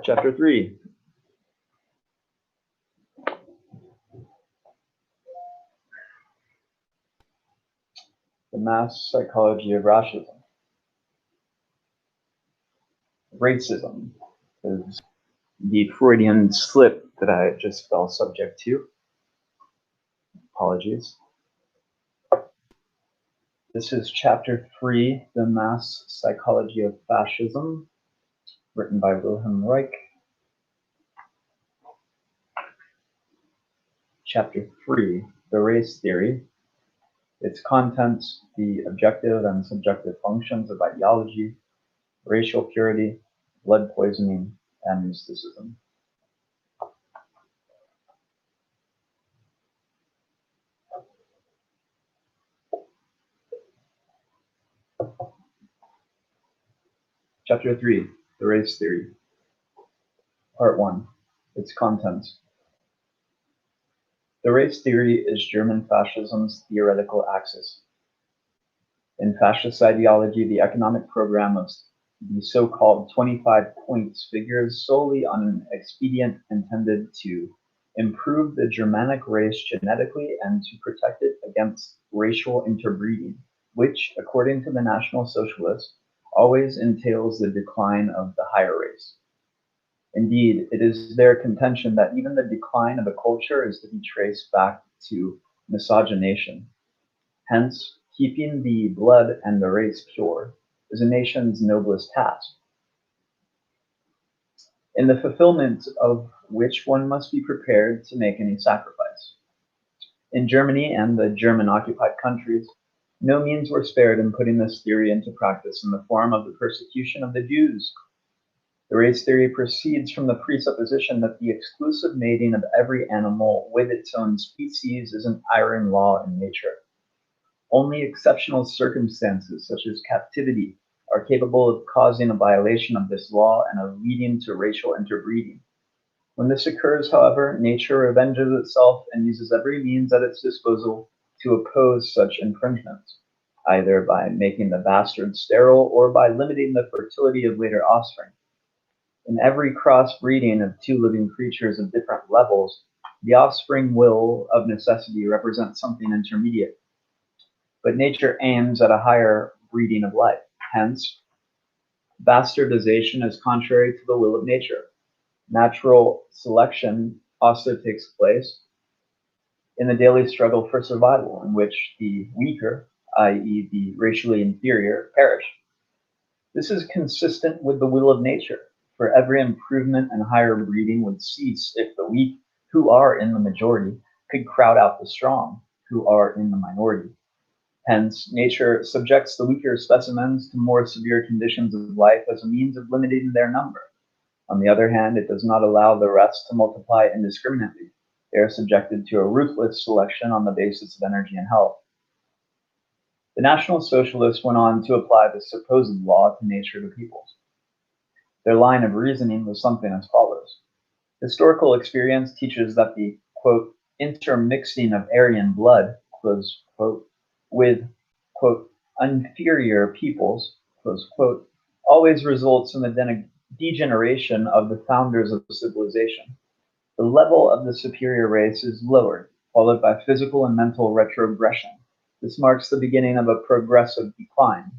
Chapter 3. The mass psychology of racism. Racism is the Freudian slip that I just fell subject to. Apologies. This is Chapter 3, The Mass Psychology of Fascism, written by Wilhelm Reich. Chapter 3, The Race Theory. Its contents, the objective and subjective functions of ideology, racial purity, blood poisoning, and mysticism. Chapter 3, The Race Theory. Part 1, Its Contents. The race theory is German fascism's theoretical axis. In fascist ideology, the economic program of the so-called 25 points figures solely on an expedient intended to improve the Germanic race genetically and to protect it against racial interbreeding, which, according to the National Socialists, always entails the decline of the higher race. Indeed, it is their contention that even the decline of a culture is to be traced back to miscegenation. Hence, keeping the blood and the race pure is a nation's noblest task, in the fulfillment of which one must be prepared to make any sacrifice. In Germany and the German-occupied countries, no means were spared in putting this theory into practice in the form of the persecution of the Jews. The race theory proceeds from the presupposition that the exclusive mating of every animal with its own species is an iron law in nature. Only exceptional circumstances, such as captivity, are capable of causing a violation of this law and of leading to racial interbreeding. When this occurs, however, nature revenges itself and uses every means at its disposal to oppose such infringements, either by making the bastard sterile or by limiting the fertility of later offspring. In every cross-breeding of two living creatures of different levels, the offspring will, of necessity, represent something intermediate. But nature aims at a higher breeding of life. Hence, bastardization is contrary to the will of nature. Natural selection also takes place in the daily struggle for survival, in which the weaker, i.e., the racially inferior, perish. This is consistent with the will of nature, for every improvement and higher breeding would cease if the weak, who are in the majority, could crowd out the strong, who are in the minority. Hence, nature subjects the weaker specimens to more severe conditions of life as a means of limiting their number. On the other hand, it does not allow the rest to multiply indiscriminately. They are subjected to a ruthless selection on the basis of energy and health. The National Socialists went on to apply the supposed law to nature to peoples. Their line of reasoning was something as follows. Historical experience teaches that the, quote, intermixing of Aryan blood, close quote, with, quote, inferior peoples, close quote, always results in the degeneration of the founders of the civilization. The level of the superior race is lowered, followed by physical and mental retrogression. This marks the beginning of a progressive decline.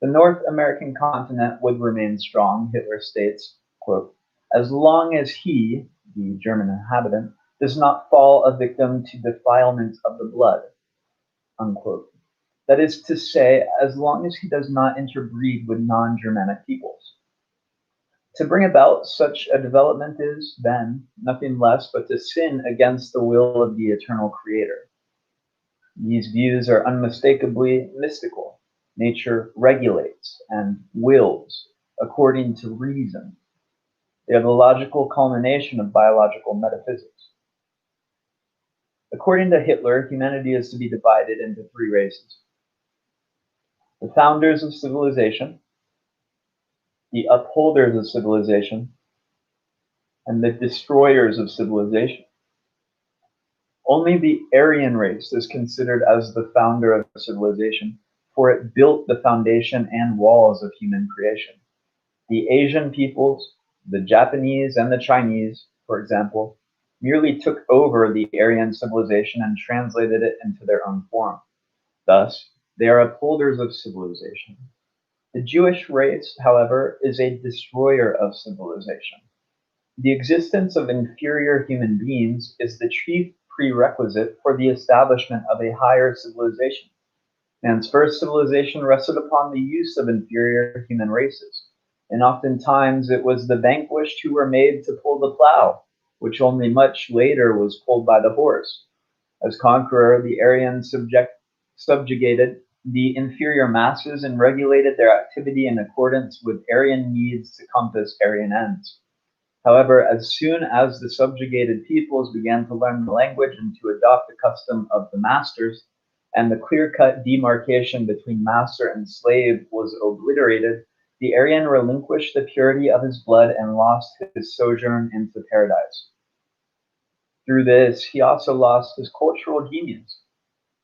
The North American continent would remain strong, Hitler states, quote, as long as he, the German inhabitant, does not fall a victim to defilement of the blood, unquote. That is to say, as long as he does not interbreed with non-Germanic peoples. To bring about such a development is, then, nothing less but to sin against the will of the eternal Creator. These views are unmistakably mystical. Nature regulates and wills according to reason. They are the logical culmination of biological metaphysics. According to Hitler, humanity is to be divided into three races. The founders of civilization, the upholders of civilization, and the destroyers of civilization. Only the Aryan race is considered as the founder of civilization, for it built the foundation and walls of human creation. The Asian peoples, The Japanese and the Chinese, for example, merely took over the Aryan civilization and translated it into their own form. Thus, they are upholders of civilization. The Jewish race, however, is a destroyer of civilization. The existence of inferior human beings is the chief prerequisite for the establishment of a higher civilization. Man's first civilization rested upon the use of inferior human races, and oftentimes it was the vanquished who were made to pull the plow, which only much later was pulled by the horse. As conqueror, the Aryan subjugated the inferior masses and regulated their activity in accordance with Aryan needs to compass Aryan ends. However, as soon as the subjugated peoples began to learn the language and to adopt the custom of the masters, and the clear-cut demarcation between master and slave was obliterated, the Aryan relinquished the purity of his blood and lost his sojourn into paradise. Through this, he also lost his cultural genius.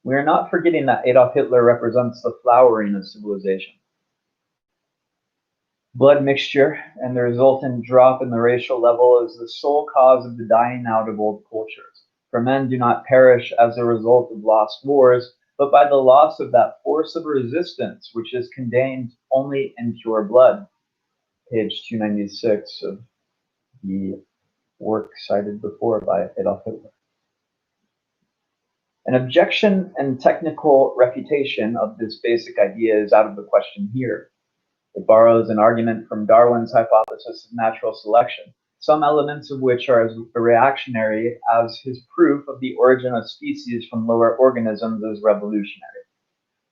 We are not forgetting that Adolf Hitler represents the flowering of civilization. Blood mixture and the resultant drop in the racial level is the sole cause of the dying out of old cultures. For men do not perish as a result of lost wars, but by the loss of that force of resistance which is contained only in pure blood. Page 296 of the work cited before by Adolf Hitler. An objection and technical refutation of this basic idea is out of the question here. It borrows an argument from Darwin's hypothesis of natural selection, some elements of which are as reactionary as his proof of the origin of species from lower organisms is revolutionary.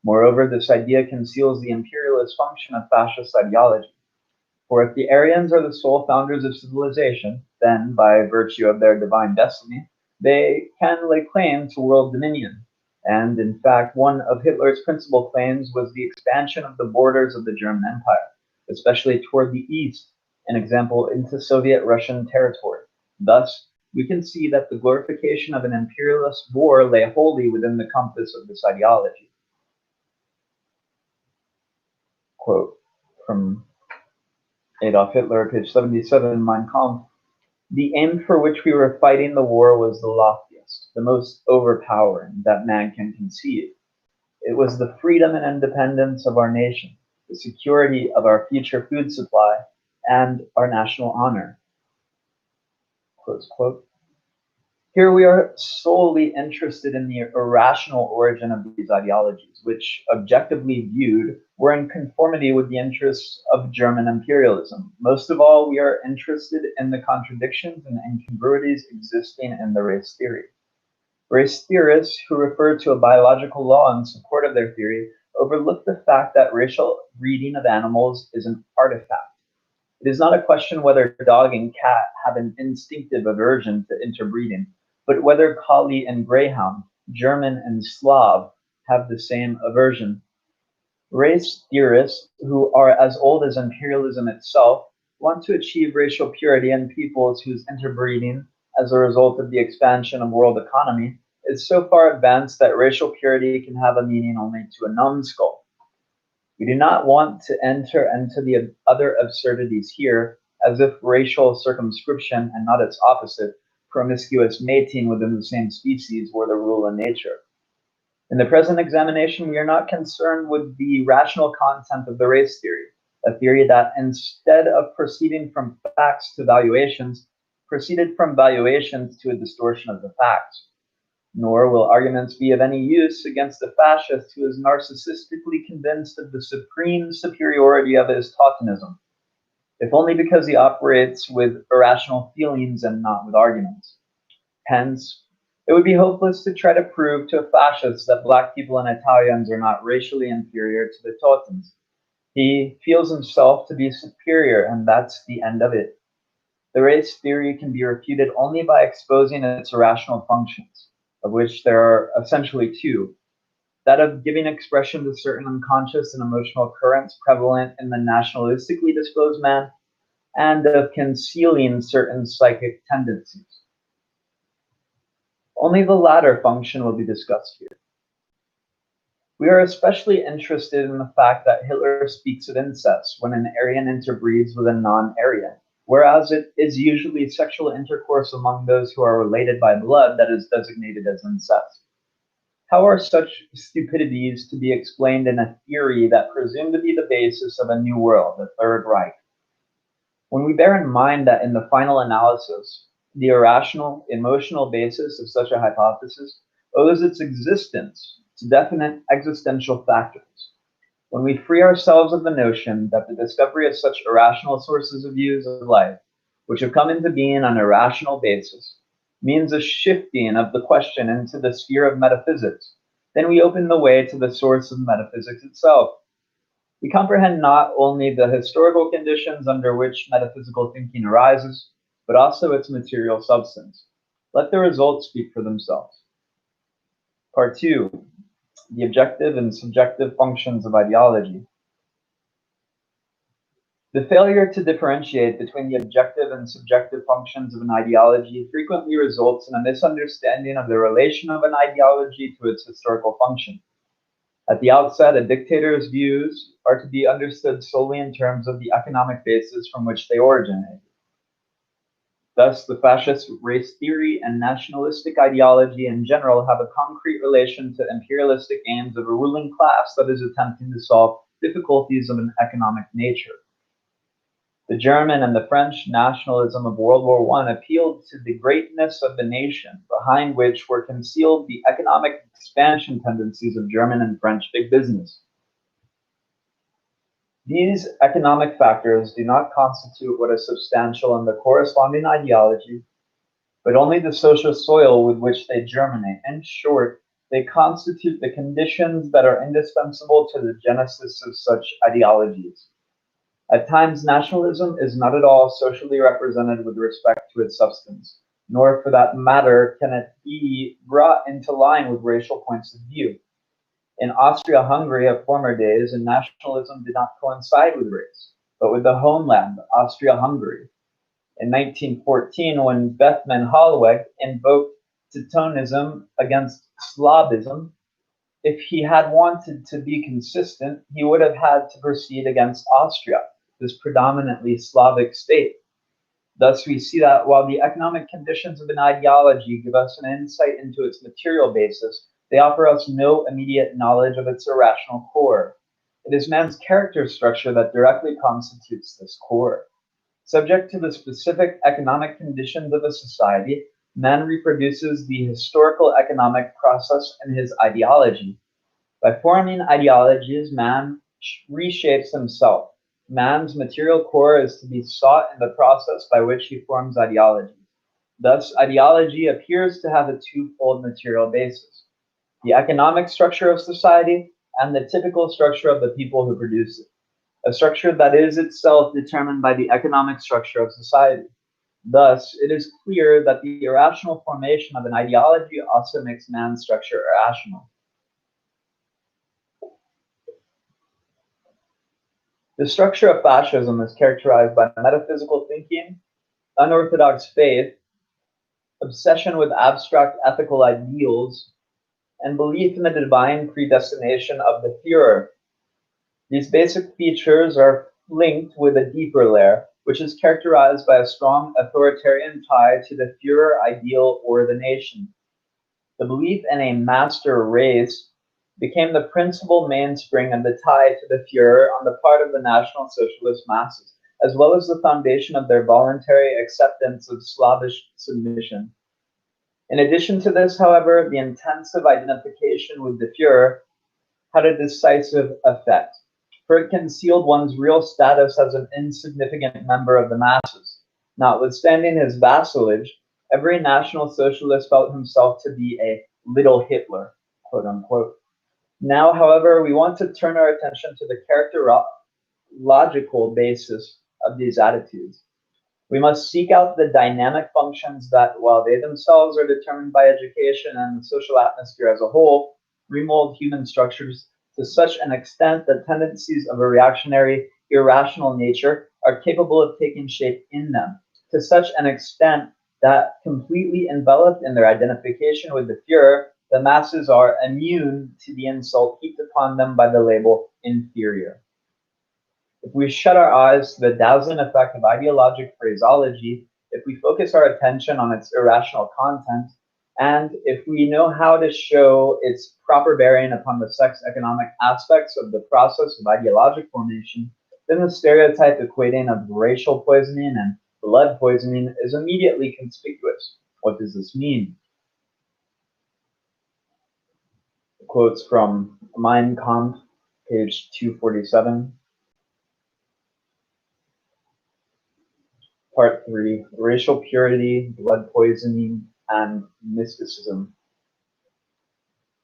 Moreover, this idea conceals the imperialist function of fascist ideology. For if the Aryans are the sole founders of civilization, then, by virtue of their divine destiny, they can lay claim to world dominion. And in fact, one of Hitler's principal claims was the expansion of the borders of the German Empire, especially toward the east, an example into Soviet Russian territory. Thus, we can see that the glorification of an imperialist war lay wholly within the compass of this ideology. Quote from Adolf Hitler, page 77, Mein Kampf. The aim for which we were fighting the war was the loftiest, the most overpowering that man can conceive. It was the freedom and independence of our nation, the security of our future food supply, and our national honor. Close quote. Here we are solely interested in the irrational origin of these ideologies, which, objectively viewed, were in conformity with the interests of German imperialism. Most of all, we are interested in the contradictions and incongruities existing in the race theory. Race theorists who refer to a biological law in support of their theory overlook the fact that racial breeding of animals is an artifact. It is not a question whether dog and cat have an instinctive aversion to interbreeding, but whether collie and greyhound, German and Slav, have the same aversion. Race theorists, who are as old as imperialism itself, want to achieve racial purity in peoples whose interbreeding, as a result of the expansion of world economy, is so far advanced that racial purity can have a meaning only to a numbskull. We do not want to enter into the other absurdities here, as if racial circumscription, and not its opposite, promiscuous mating within the same species, were the rule in nature. In the present examination, we are not concerned with the rational content of the race theory, a theory that, instead of proceeding from facts to valuations, proceeded from valuations to a distortion of the facts. Nor will arguments be of any use against the fascist who is narcissistically convinced of the supreme superiority of his Teutonism, if only because he operates with irrational feelings and not with arguments. Hence, it would be hopeless to try to prove to a fascist that black people and Italians are not racially inferior to the Teutons. He feels himself to be superior, and that's the end of it. The race theory can be refuted only by exposing its irrational functions, of which there are essentially two: that of giving expression to certain unconscious and emotional currents prevalent in the nationalistically disposed man, and of concealing certain psychic tendencies. Only the latter function will be discussed here. We are especially interested in the fact that Hitler speaks of incest when an Aryan interbreeds with a non-Aryan, whereas it is usually sexual intercourse among those who are related by blood that is designated as incest. How are such stupidities to be explained in a theory that presumed to be the basis of a new world, the Third Reich? When we bear in mind that in the final analysis, the irrational, emotional basis of such a hypothesis owes its existence to definite existential factors, when we free ourselves of the notion that the discovery of such irrational sources of views of life, which have come into being on a rational basis, means a shifting of the question into the sphere of metaphysics, then we open the way to the source of metaphysics itself. We comprehend not only the historical conditions under which metaphysical thinking arises, but also its material substance. Let the results speak for themselves. Part 2, the objective and subjective functions of ideology. The failure to differentiate between the objective and subjective functions of an ideology frequently results in a misunderstanding of the relation of an ideology to its historical function. At the outset, a dictator's views are to be understood solely in terms of the economic basis from which they originate. Thus, the fascist race theory and nationalistic ideology in general have a concrete relation to imperialistic aims of a ruling class that is attempting to solve difficulties of an economic nature. The German and the French nationalism of World War I appealed to the greatness of the nation, behind which were concealed the economic expansion tendencies of German and French big business. These economic factors do not constitute what is substantial in the corresponding ideology, but only the social soil with which they germinate. In short, they constitute the conditions that are indispensable to the genesis of such ideologies. At times, nationalism is not at all socially represented with respect to its substance, nor for that matter can it be brought into line with racial points of view. In Austria-Hungary of former days, nationalism did not coincide with race, but with the homeland, Austria-Hungary. In 1914, when Bethmann Hollweg invoked Teutonism against Slavism, if he had wanted to be consistent, he would have had to proceed against Austria, this predominantly Slavic state. Thus, we see that while the economic conditions of an ideology give us an insight into its material basis, they offer us no immediate knowledge of its irrational core. It is man's character structure that directly constitutes this core. Subject to the specific economic conditions of a society, man reproduces the historical economic process in his ideology. By forming ideologies, man reshapes himself. Man's material core is to be sought in the process by which he forms ideology. Thus, ideology appears to have a twofold material basis: the economic structure of society and the typical structure of the people who produce it, a structure that is itself determined by the economic structure of society. Thus, it is clear that the irrational formation of an ideology also makes man's structure irrational. The structure of fascism is characterized by metaphysical thinking, unorthodox faith, obsession with abstract ethical ideals, and belief in the divine predestination of the Führer. These basic features are linked with a deeper layer, which is characterized by a strong authoritarian tie to the Führer ideal or the nation. The belief in a master race became the principal mainspring of the tie to the Führer on the part of the National Socialist masses, as well as the foundation of their voluntary acceptance of Slavish submission. In addition to this, however, the intensive identification with the Führer had a decisive effect, for it concealed one's real status as an insignificant member of the masses. Notwithstanding his vassalage, every National Socialist felt himself to be a little Hitler, quote unquote. Now, however, we want to turn our attention to the characterological basis of these attitudes. We must seek out the dynamic functions that, while they themselves are determined by education and the social atmosphere as a whole, remold human structures to such an extent that tendencies of a reactionary, irrational nature are capable of taking shape in them, to such an extent that, completely enveloped in their identification with the Führer, the masses are immune to the insult heaped upon them by the label inferior. If we shut our eyes to the dazzling effect of ideologic phraseology, if we focus our attention on its irrational content, and if we know how to show its proper bearing upon the sex economic aspects of the process of ideologic formation, then the stereotype equating of racial poisoning and blood poisoning is immediately conspicuous. What does this mean? Quotes from Mein Kampf, page 247. Part 3, Racial Purity, Blood Poisoning, and Mysticism.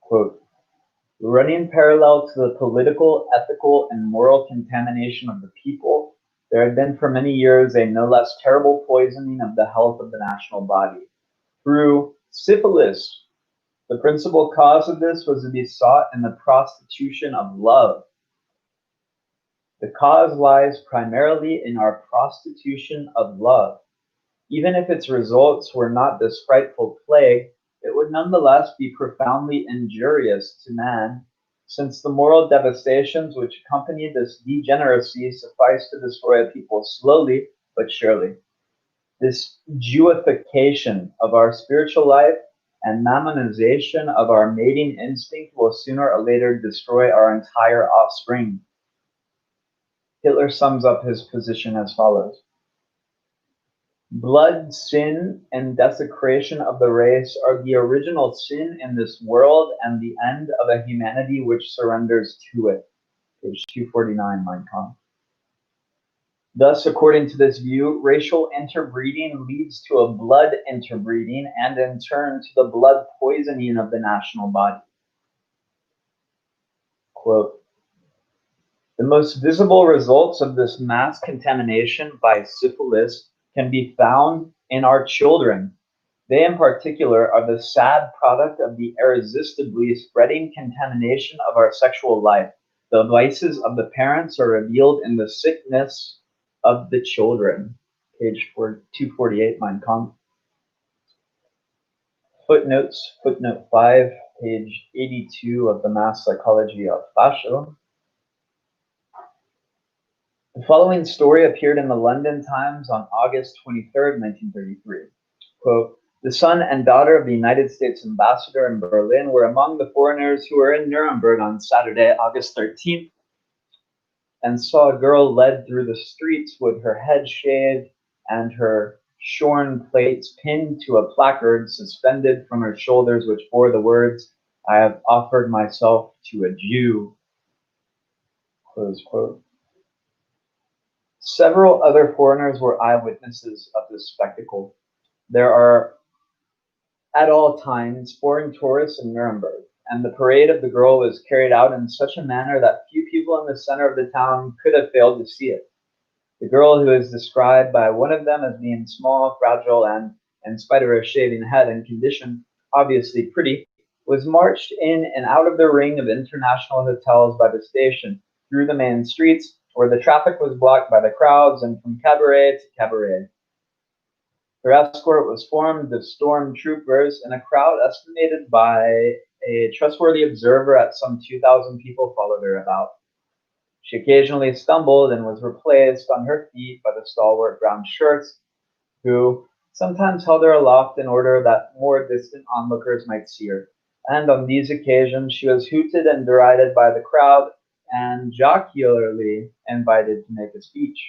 Quote, running parallel to the political, ethical, and moral contamination of the people, there had been for many years a no less terrible poisoning of the health of the national body. Through syphilis, the principal cause of this was to be sought in the prostitution of love. The cause lies primarily in our prostitution of love. Even if its results were not this frightful plague, it would nonetheless be profoundly injurious to man, since the moral devastations which accompany this degeneracy suffice to destroy a people slowly but surely. This Jewification of our spiritual life and mammonization of our mating instinct will sooner or later destroy our entire offspring. Hitler sums up his position as follows. Blood, sin, and desecration of the race are the original sin in this world and the end of a humanity which surrenders to it. Page 249, Mein Kampf. Thus, according to this view, racial interbreeding leads to a blood interbreeding and in turn to the blood poisoning of the national body. Quote, the most visible results of this mass contamination by syphilis can be found in our children. They in particular are the sad product of the irresistibly spreading contamination of our sexual life. The vices of the parents are revealed in the sickness of the children. Page 248, Mein Kampf. Footnotes, footnote 5, page 82 of the Mass Psychology of Fascism. The following story appeared in the London Times on August 23, 1933. Quote, the son and daughter of the United States ambassador in Berlin were among the foreigners who were in Nuremberg on Saturday, August 13th, and saw a girl led through the streets with her head shaved and her shorn plates pinned to a placard suspended from her shoulders, which bore the words, I have offered myself to a Jew. Close quote. Several other foreigners were eyewitnesses of this spectacle. There are at all times foreign tourists in Nuremberg, and the parade of the girl was carried out in such a manner that few people in the center of the town could have failed to see it. The girl, who is described by one of them as being small, fragile, and, in spite of her shaving head and condition, obviously pretty, was marched in and out of the ring of international hotels by the station, through the main streets, where the traffic was blocked by the crowds, and from cabaret to cabaret. Her escort was formed of stormtroopers, and a crowd estimated by a trustworthy observer at some 2,000 people followed her about. She occasionally stumbled and was replaced on her feet by the stalwart brown shirts, who sometimes held her aloft in order that more distant onlookers might see her. And on these occasions she was hooted and derided by the crowd and jocularly invited to make a speech.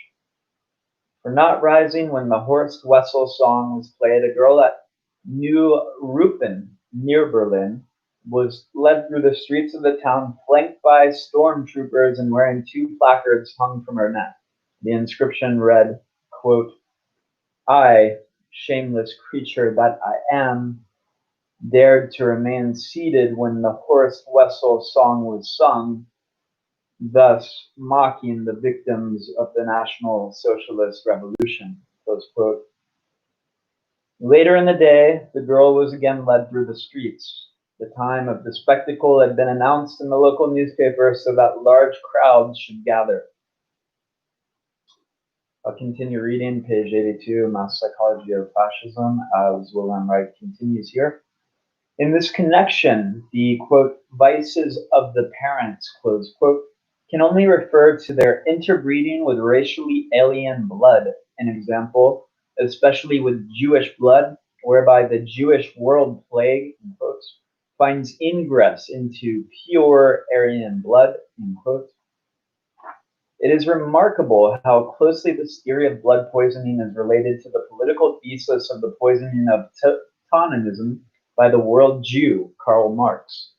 For not rising when the Horst Wessel song was played, a girl at New Ruppen, near Berlin, was led through the streets of the town, flanked by stormtroopers and wearing two placards hung from her neck. The inscription read, quote, I, shameless creature that I am, dared to remain seated when the Horst Wessel song was sung, thus mocking the victims of the National Socialist Revolution, close quote. Later in the day, the girl was again led through the streets. The time of the spectacle had been announced in the local newspaper so that large crowds should gather. I'll continue reading, page 82, Mass Psychology of Fascism, as Wilhelm Reich continues here. In this connection, the, quote, vices of the parents, close quote, can only refer to their interbreeding with racially alien blood, an example, especially with Jewish blood, whereby the Jewish world plague, in quotes, finds ingress into pure Aryan blood, in quotes. It is remarkable how closely this theory of blood poisoning is related to the political thesis of the poisoning of Teutonism by the world Jew, Karl Marx,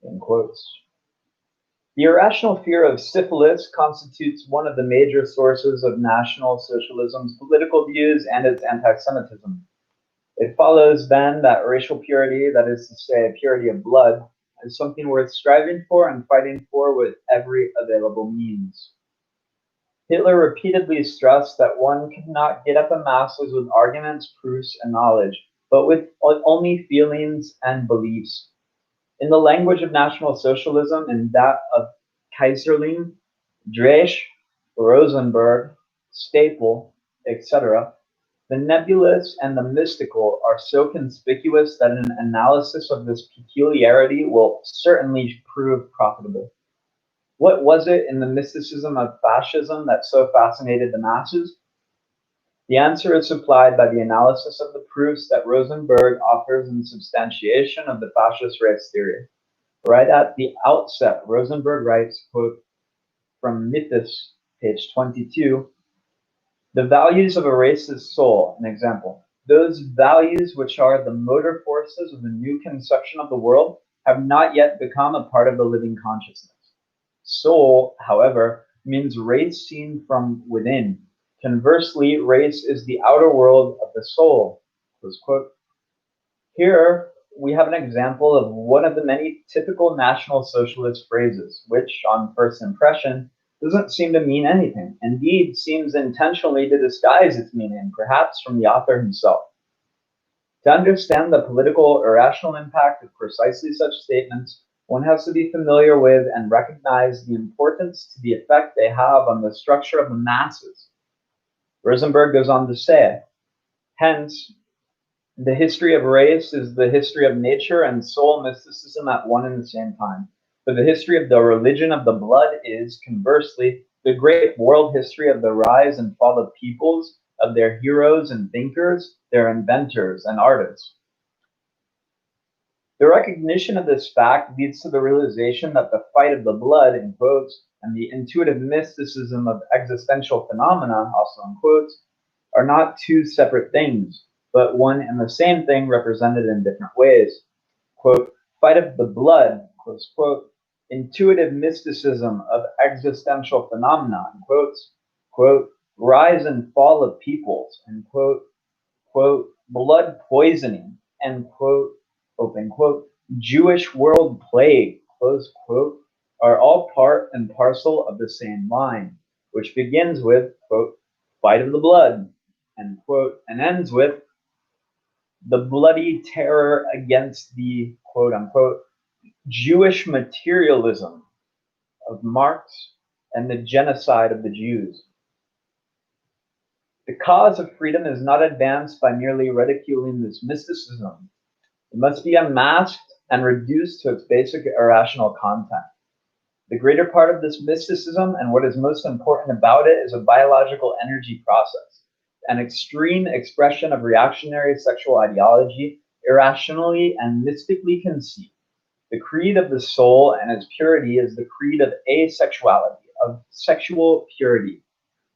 in quotes. The irrational fear of syphilis constitutes one of the major sources of National Socialism's political views and its anti-Semitism. It follows then that racial purity, that is to say, purity of blood, is something worth striving for and fighting for with every available means. Hitler repeatedly stressed that one cannot get at the masses with arguments, proofs, and knowledge, but with only feelings and beliefs. In the language of National Socialism and that of Kaiserling, Dresch, Rosenberg, Staple, etc., the nebulous and the mystical are so conspicuous that an analysis of this peculiarity will certainly prove profitable. What was it in the mysticism of fascism that so fascinated the masses? The answer is supplied by the analysis of the proofs that Rosenberg offers in substantiation of the fascist race theory. Right at the outset, Rosenberg writes, quote, from Mythos, page 22, the values of a race's soul, an example. Those values which are the motor forces of the new conception of the world have not yet become a part of the living consciousness. Soul, however, means race seen from within. Conversely, race is the outer world of the soul. Close quote. Here we have an example of one of the many typical National Socialist phrases, which, on first impression, doesn't seem to mean anything. Indeed, seems intentionally to disguise its meaning, perhaps from the author himself. To understand the political irrational impact of precisely such statements, one has to be familiar with and recognize the importance to the effect they have on the structure of the masses. Rosenberg goes on to say, hence, the history of race is the history of nature and soul mysticism at one and the same time. For the history of the religion of the blood is, conversely, the great world history of the rise and fall of peoples, of their heroes and thinkers, their inventors and artists. The recognition of this fact leads to the realization that the fight of the blood, in quotes, and the intuitive mysticism of existential phenomena, also in quotes, are not two separate things, but one and the same thing represented in different ways. Quote, fight of the blood, close quote, intuitive mysticism of existential phenomena, in quote, rise and fall of peoples, and quote, blood poisoning, end quote, open quote, Jewish world plague, close quote, are all part and parcel of the same line, which begins with, quote, fight of the blood, end quote, and ends with the bloody terror against the quote unquote Jewish materialism of Marx and the genocide of the Jews. The cause of freedom is not advanced by merely ridiculing this mysticism. It must be unmasked and reduced to its basic irrational content. The greater part of this mysticism, and what is most important about it, is a biological energy process, an extreme expression of reactionary sexual ideology, irrationally and mystically conceived. The creed of the soul and its purity is the creed of asexuality, of sexual purity,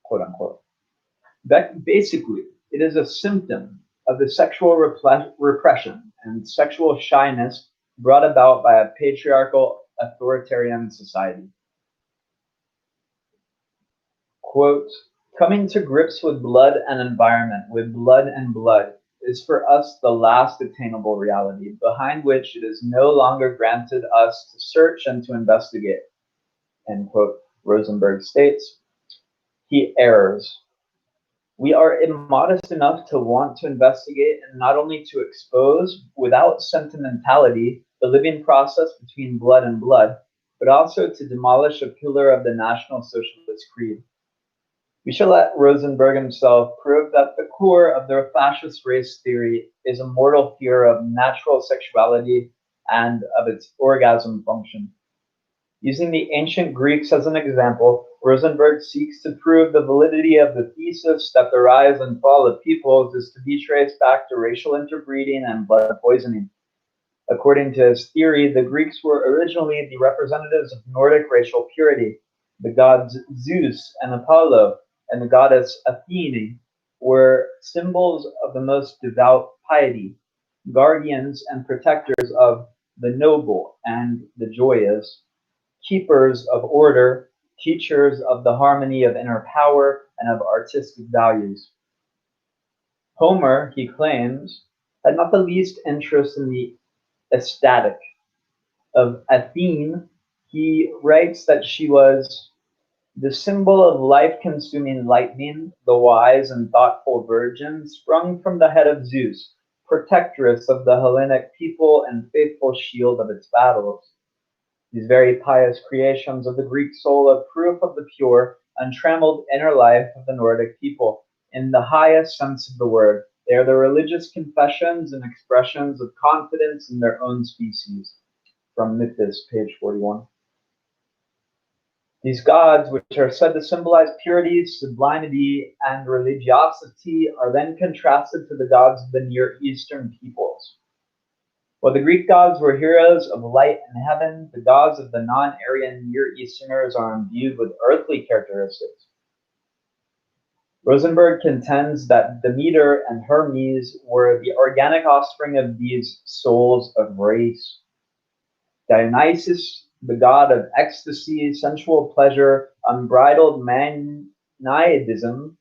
quote unquote. Basically, it is a symptom of the sexual repression and sexual shyness brought about by a patriarchal authoritarian society. Quote, coming to grips with blood and environment, with blood and blood, is for us the last attainable reality, behind which it is no longer granted us to search and to investigate. End quote, Rosenberg states. He errs. We are immodest enough to want to investigate and not only to expose, without sentimentality, the living process between blood and blood, but also to demolish a pillar of the National Socialist creed. We shall let Rosenberg himself prove that the core of the fascist race theory is a mortal fear of natural sexuality and of its orgasm function. Using the ancient Greeks as an example, Rosenberg seeks to prove the validity of the thesis that the rise and fall of peoples is to be traced back to racial interbreeding and blood poisoning. According to his theory, the Greeks were originally the representatives of Nordic racial purity. The gods Zeus and Apollo and the goddess Athene were symbols of the most devout piety, guardians and protectors of the noble and the joyous, keepers of order, teachers of the harmony of inner power and of artistic values. Homer, he claims, had not the least interest in the aesthetic of Athene. He writes that she was the symbol of life-consuming lightning, the wise and thoughtful virgin, sprung from the head of Zeus, protectress of the Hellenic people and faithful shield of its battles. These very pious creations of the Greek soul are proof of the pure, untrammeled inner life of the Nordic people. In the highest sense of the word, they are the religious confessions and expressions of confidence in their own species. From Mythos, page 41. These gods, which are said to symbolize purity, sublimity, and religiosity, are then contrasted to the gods of the Near Eastern peoples. While the Greek gods were heroes of light and heaven, the gods of the non-Aryan Near Easterners are imbued with earthly characteristics. Rosenberg contends that Demeter and Hermes were the organic offspring of these souls of race. Dionysus, the god of ecstasy, sensual pleasure, unbridled maniadism,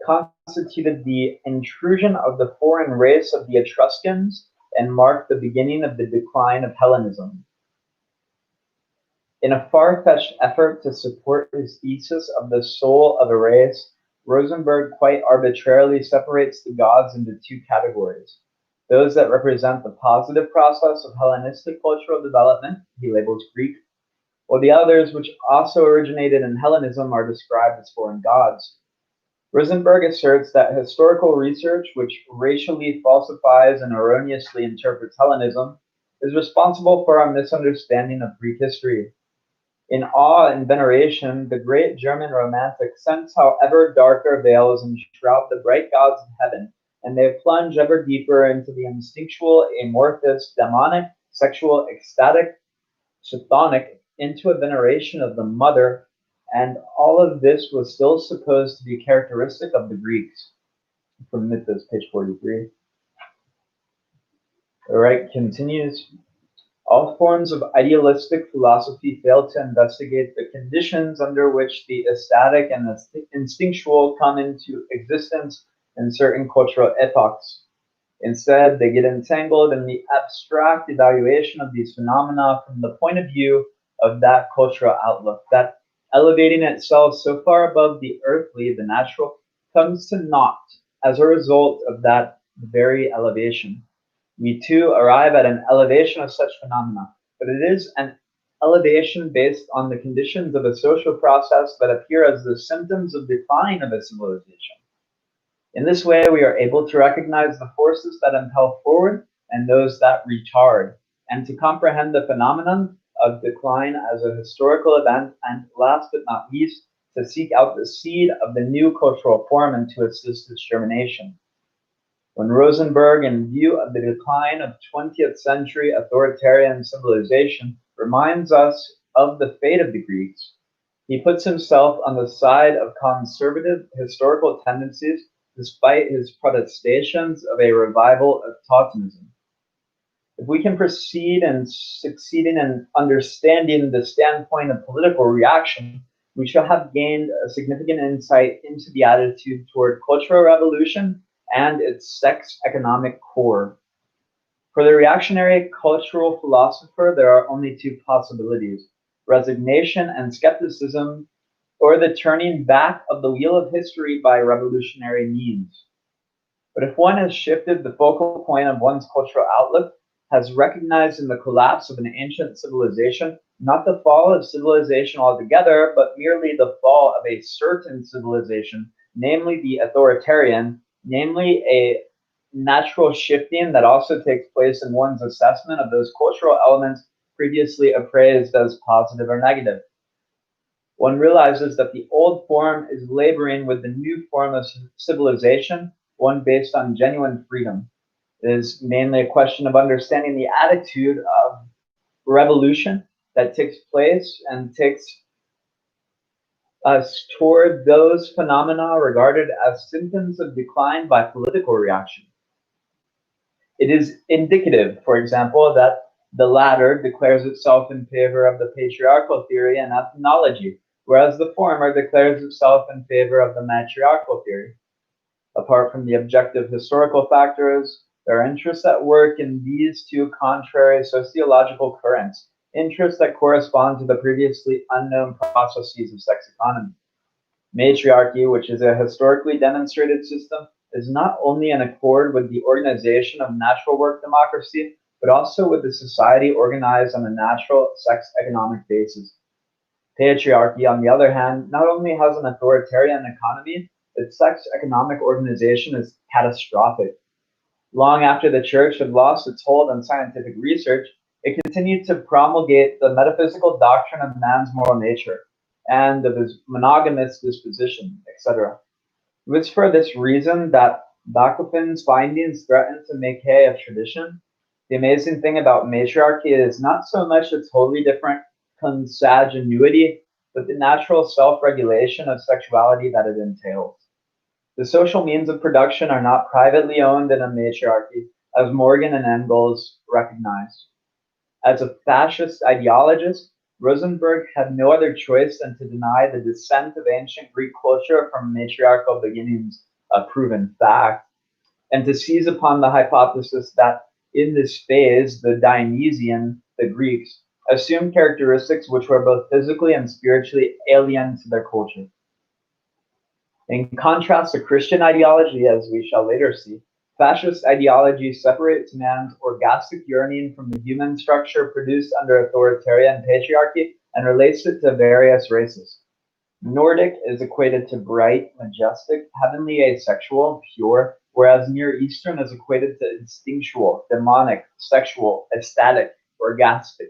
constituted the intrusion of the foreign race of the Etruscans and marked the beginning of the decline of Hellenism. In a far-fetched effort to support his thesis of the soul of a race, Rosenberg quite arbitrarily separates the gods into two categories. Those that represent the positive process of Hellenistic cultural development, he labels Greek, while the others, which also originated in Hellenism, are described as foreign gods. Rosenberg asserts that historical research, which racially falsifies and erroneously interprets Hellenism, is responsible for our misunderstanding of Greek history. In awe and veneration, the great German romantics sense how ever darker veils enshroud the bright gods of heaven, and they plunge ever deeper into the instinctual, amorphous, demonic, sexual, ecstatic, chthonic, into a veneration of the mother, and all of this was still supposed to be characteristic of the Greeks. From Mythos, page 43. The Reich continues. All forms of idealistic philosophy fail to investigate the conditions under which the ecstatic and the instinctual come into existence in certain cultural epochs. Instead, they get entangled in the abstract evaluation of these phenomena from the point of view of that cultural outlook, that elevating itself so far above the earthly, the natural, comes to naught as a result of that very elevation. We too arrive at an elevation of such phenomena, but it is an elevation based on the conditions of a social process that appear as the symptoms of decline of a civilization. In this way, we are able to recognize the forces that impel forward and those that retard, and to comprehend the phenomenon of decline as a historical event, and last but not least, to seek out the seed of the new cultural form and to assist its germination. When Rosenberg, in view of the decline of 20th century authoritarian civilization, reminds us of the fate of the Greeks, he puts himself on the side of conservative historical tendencies despite his protestations of a revival of Tautonism. If we can proceed and succeed in understanding the standpoint of political reaction, we shall have gained a significant insight into the attitude toward cultural revolution and its sex-economic core. For the reactionary cultural philosopher, there are only two possibilities: resignation and skepticism, or the turning back of the wheel of history by revolutionary means. But if one has shifted the focal point of one's cultural outlook, has recognized in the collapse of an ancient civilization not the fall of civilization altogether, but merely the fall of a certain civilization, namely the authoritarian, namely a natural shifting that also takes place in one's assessment of those cultural elements, previously appraised as positive or negative. One realizes that the old form is laboring with the new form of civilization, one based on genuine freedom. It is mainly a question of understanding the attitude of revolution that takes place and takes us toward those phenomena regarded as symptoms of decline by political reaction. It is indicative, for example, that the latter declares itself in favor of the patriarchal theory and ethnology, whereas the former declares itself in favor of the matriarchal theory. Apart from the objective historical factors, there are interests at work in these two contrary sociological currents, interests that correspond to the previously unknown processes of sex economy. Matriarchy, which is a historically demonstrated system, is not only in accord with the organization of natural work democracy, but also with the society organized on a natural sex economic basis. Patriarchy, on the other hand, not only has an authoritarian economy, its sex economic organization is catastrophic. Long after the church had lost its hold on scientific research, it continued to promulgate the metaphysical doctrine of man's moral nature and of his monogamous disposition, etc. It was for this reason that Bakunin's findings threatened to make hay of tradition. The amazing thing about matriarchy is not so much its wholly different consanguinity, but the natural self-regulation of sexuality that it entails. The social means of production are not privately owned in a matriarchy, as Morgan and Engels recognize. As a fascist ideologist, Rosenberg had no other choice than to deny the descent of ancient Greek culture from matriarchal beginnings, a proven fact, and to seize upon the hypothesis that in this phase, the Dionysian, the Greeks, assumed characteristics which were both physically and spiritually alien to their culture. In contrast to Christian ideology, as we shall later see, fascist ideology separates man's orgastic yearning from the human structure produced under authoritarian patriarchy and relates it to various races. Nordic is equated to bright, majestic, heavenly, asexual, pure, whereas Near Eastern is equated to instinctual, demonic, sexual, ecstatic, orgastic.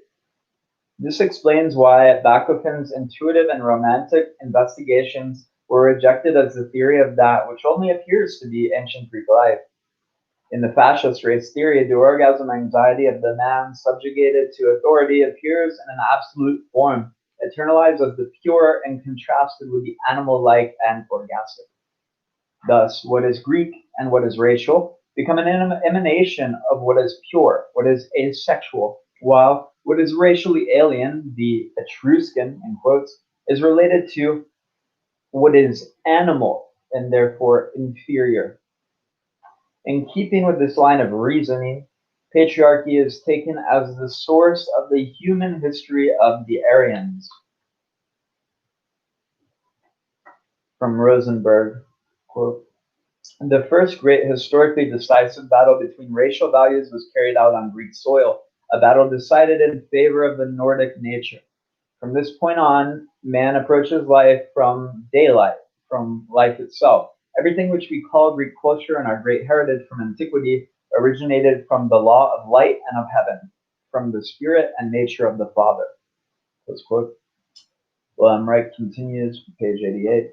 This explains why Bakunin's intuitive and romantic investigations were rejected as the theory of that which only appears to be ancient Greek life. In the fascist race theory, the orgasm anxiety of the man subjugated to authority appears in an absolute form, eternalized as the pure and contrasted with the animal-like and orgastic. Thus, what is Greek and what is racial become an emanation of what is pure, what is asexual, while what is racially alien, the Etruscan, in quotes, is related to what is animal and therefore inferior. In keeping with this line of reasoning, patriarchy is taken as the source of the human history of the Aryans. From Rosenberg, quote, the first great historically decisive battle between racial values was carried out on Greek soil, a battle decided in favor of the Nordic nature. From this point on, man approaches life from daylight, from life itself. Everything which we call Greek culture and our great heritage from antiquity originated from the law of light and of heaven, from the spirit and nature of the Father. Close quote. Wilhelm Reich continues, page 88.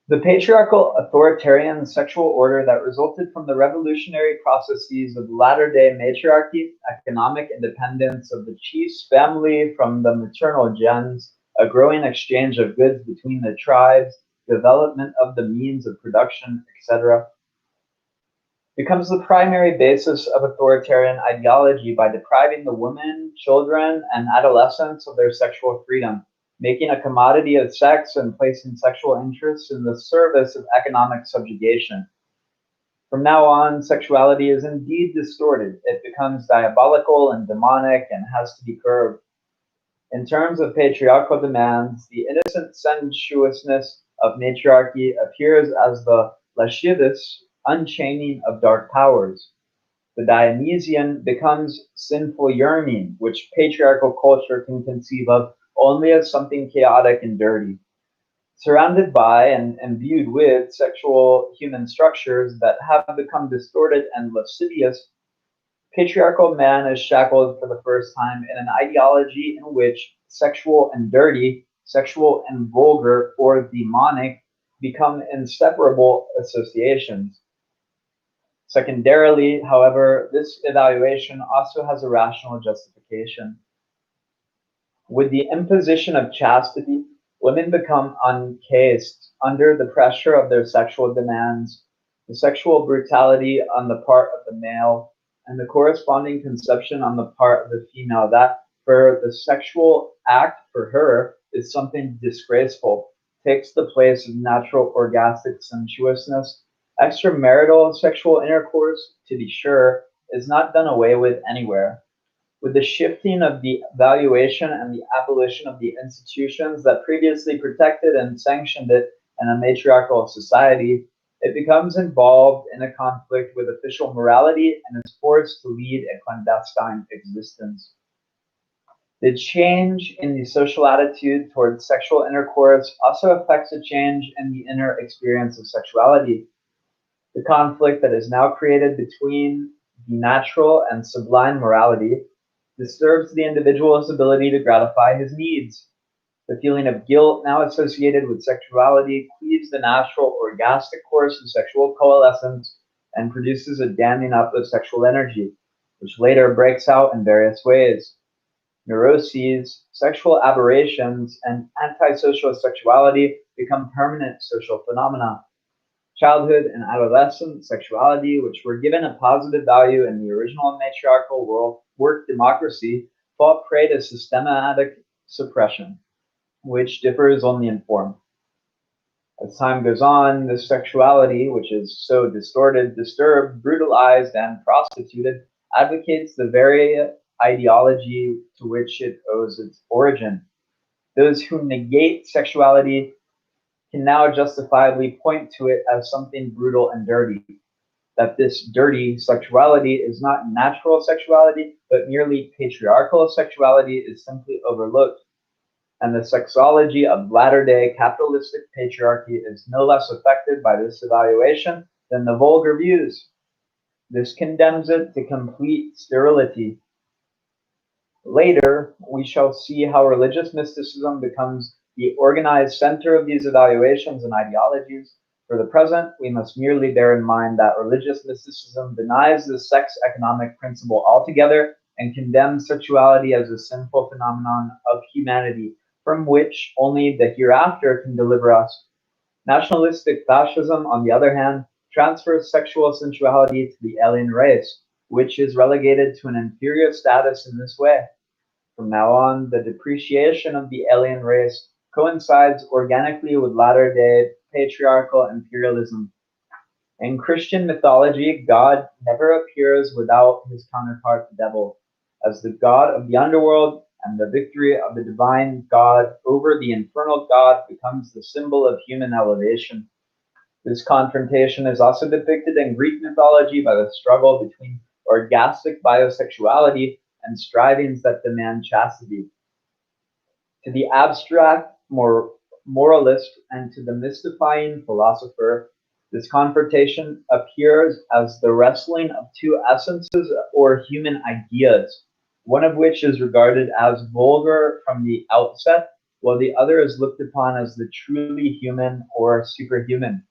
The patriarchal authoritarian sexual order that resulted from the revolutionary processes of latter-day matriarchy, economic independence of the chief's family from the maternal gens, a growing exchange of goods between the tribes, development of the means of production, etc., becomes the primary basis of authoritarian ideology by depriving the women, children, and adolescents of their sexual freedom, making a commodity of sex and placing sexual interests in the service of economic subjugation. From now on, sexuality is indeed distorted. It becomes diabolical and demonic and has to be curbed. In terms of patriarchal demands, the innocent sensuousness of matriarchy appears as the lascivious unchaining of dark powers. The Dionysian becomes sinful yearning, which patriarchal culture can conceive of only as something chaotic and dirty. Surrounded by and imbued with sexual human structures that have become distorted and lascivious, Patriarchal man is shackled for the first time in an ideology in which sexual and dirty, sexual and vulgar or demonic become inseparable associations. Secondarily, however, this evaluation also has a rational justification. With the imposition of chastity, women become uncaste under the pressure of their sexual demands, the sexual brutality on the part of the male, and the corresponding conception on the part of the female that for the sexual act for her is something disgraceful, takes the place of natural orgastic sensuousness. Extramarital sexual intercourse, to be sure, is not done away with anywhere. With the shifting of the valuation and the abolition of the institutions that previously protected and sanctioned it in a matriarchal society, it becomes involved in a conflict with official morality and is forced to lead a clandestine existence. The change in the social attitude towards sexual intercourse also affects a change in the inner experience of sexuality. The conflict that is now created between the natural and sublime morality disturbs the individual's ability to gratify his needs. The feeling of guilt now associated with sexuality cleaves the natural orgastic course of sexual coalescence and produces a damming up of sexual energy, which later breaks out in various ways. Neuroses, sexual aberrations, and antisocial sexuality become permanent social phenomena. Childhood and adolescent sexuality, which were given a positive value in the original matriarchal work democracy, fall prey to systematic suppression, which differs only in form. As time goes on, this sexuality, which is so distorted, disturbed, brutalized, and prostituted, advocates the very ideology to which it owes its origin. Those who negate sexuality can now justifiably point to it as something brutal and dirty. That this dirty sexuality is not natural sexuality, but merely patriarchal sexuality is simply overlooked. And the sexology of latter day capitalistic patriarchy is no less affected by this evaluation than the vulgar views. This condemns it to complete sterility. Later, we shall see how religious mysticism becomes the organized center of these evaluations and ideologies. For the present, we must merely bear in mind that religious mysticism denies the sex economic principle altogether and condemns sexuality as a sinful phenomenon of humanity, from which only the hereafter can deliver us. Nationalistic fascism, on the other hand, transfers sexual sensuality to the alien race, which is relegated to an inferior status in this way. From now on, the depreciation of the alien race coincides organically with latter day patriarchal imperialism. In Christian mythology, God never appears without his counterpart, the devil, as the god of the underworld, and the victory of the divine God over the infernal God becomes the symbol of human elevation. This confrontation is also depicted in Greek mythology by the struggle between orgastic biosexuality and strivings that demand chastity. To the abstract moralist and to the mystifying philosopher, this confrontation appears as the wrestling of two essences or human ideas, one of which is regarded as vulgar from the outset, while the other is looked upon as the truly human or superhuman.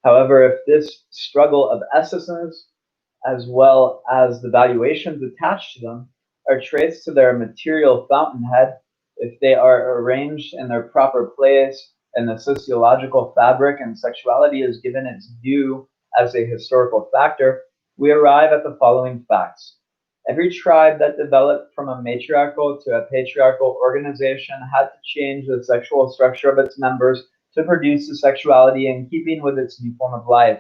However, if this struggle of essences, as well as the valuations attached to them, are traced to their material fountainhead, if they are arranged in their proper place and the sociological fabric and sexuality is given its due as a historical factor, we arrive at the following facts. Every tribe that developed from a matriarchal to a patriarchal organization had to change the sexual structure of its members to produce a sexuality in keeping with its new form of life.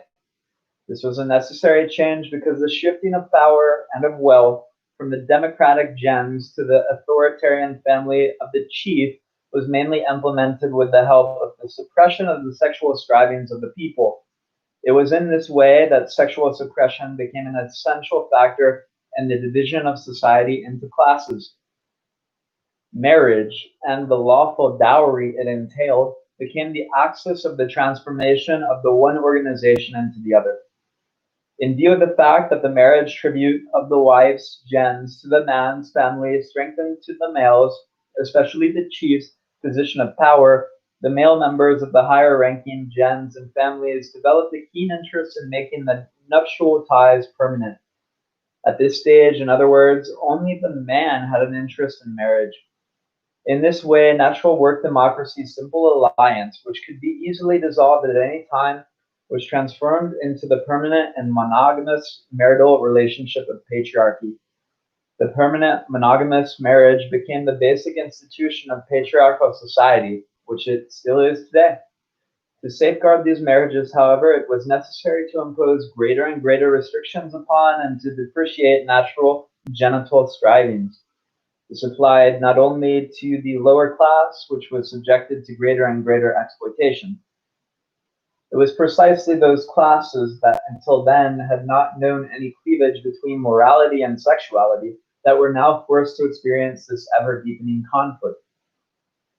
This was a necessary change because the shifting of power and of wealth from the democratic gens to the authoritarian family of the chief was mainly implemented with the help of the suppression of the sexual strivings of the people. It was in this way that sexual suppression became an essential factor in the division of society into classes. Marriage and the lawful dowry it entailed became the axis of the transformation of the one organization into the other. In view of the fact that the marriage tribute of the wife's gens to the man's family strengthened to the male's, especially the chief's, position of power, the male members of the higher ranking gens and families developed a keen interest in making the nuptial ties permanent. At this stage, in other words, only the man had an interest in marriage. In this way, natural work democracy's simple alliance, which could be easily dissolved at any time, was transformed into the permanent and monogamous marital relationship of patriarchy. The permanent monogamous marriage became the basic institution of patriarchal society, which it still is today. To safeguard these marriages, however, it was necessary to impose greater and greater restrictions upon and to depreciate natural genital strivings. This applied not only to the lower class, which was subjected to greater and greater exploitation. It was precisely those classes that until then had not known any cleavage between morality and sexuality that were now forced to experience this ever-deepening conflict.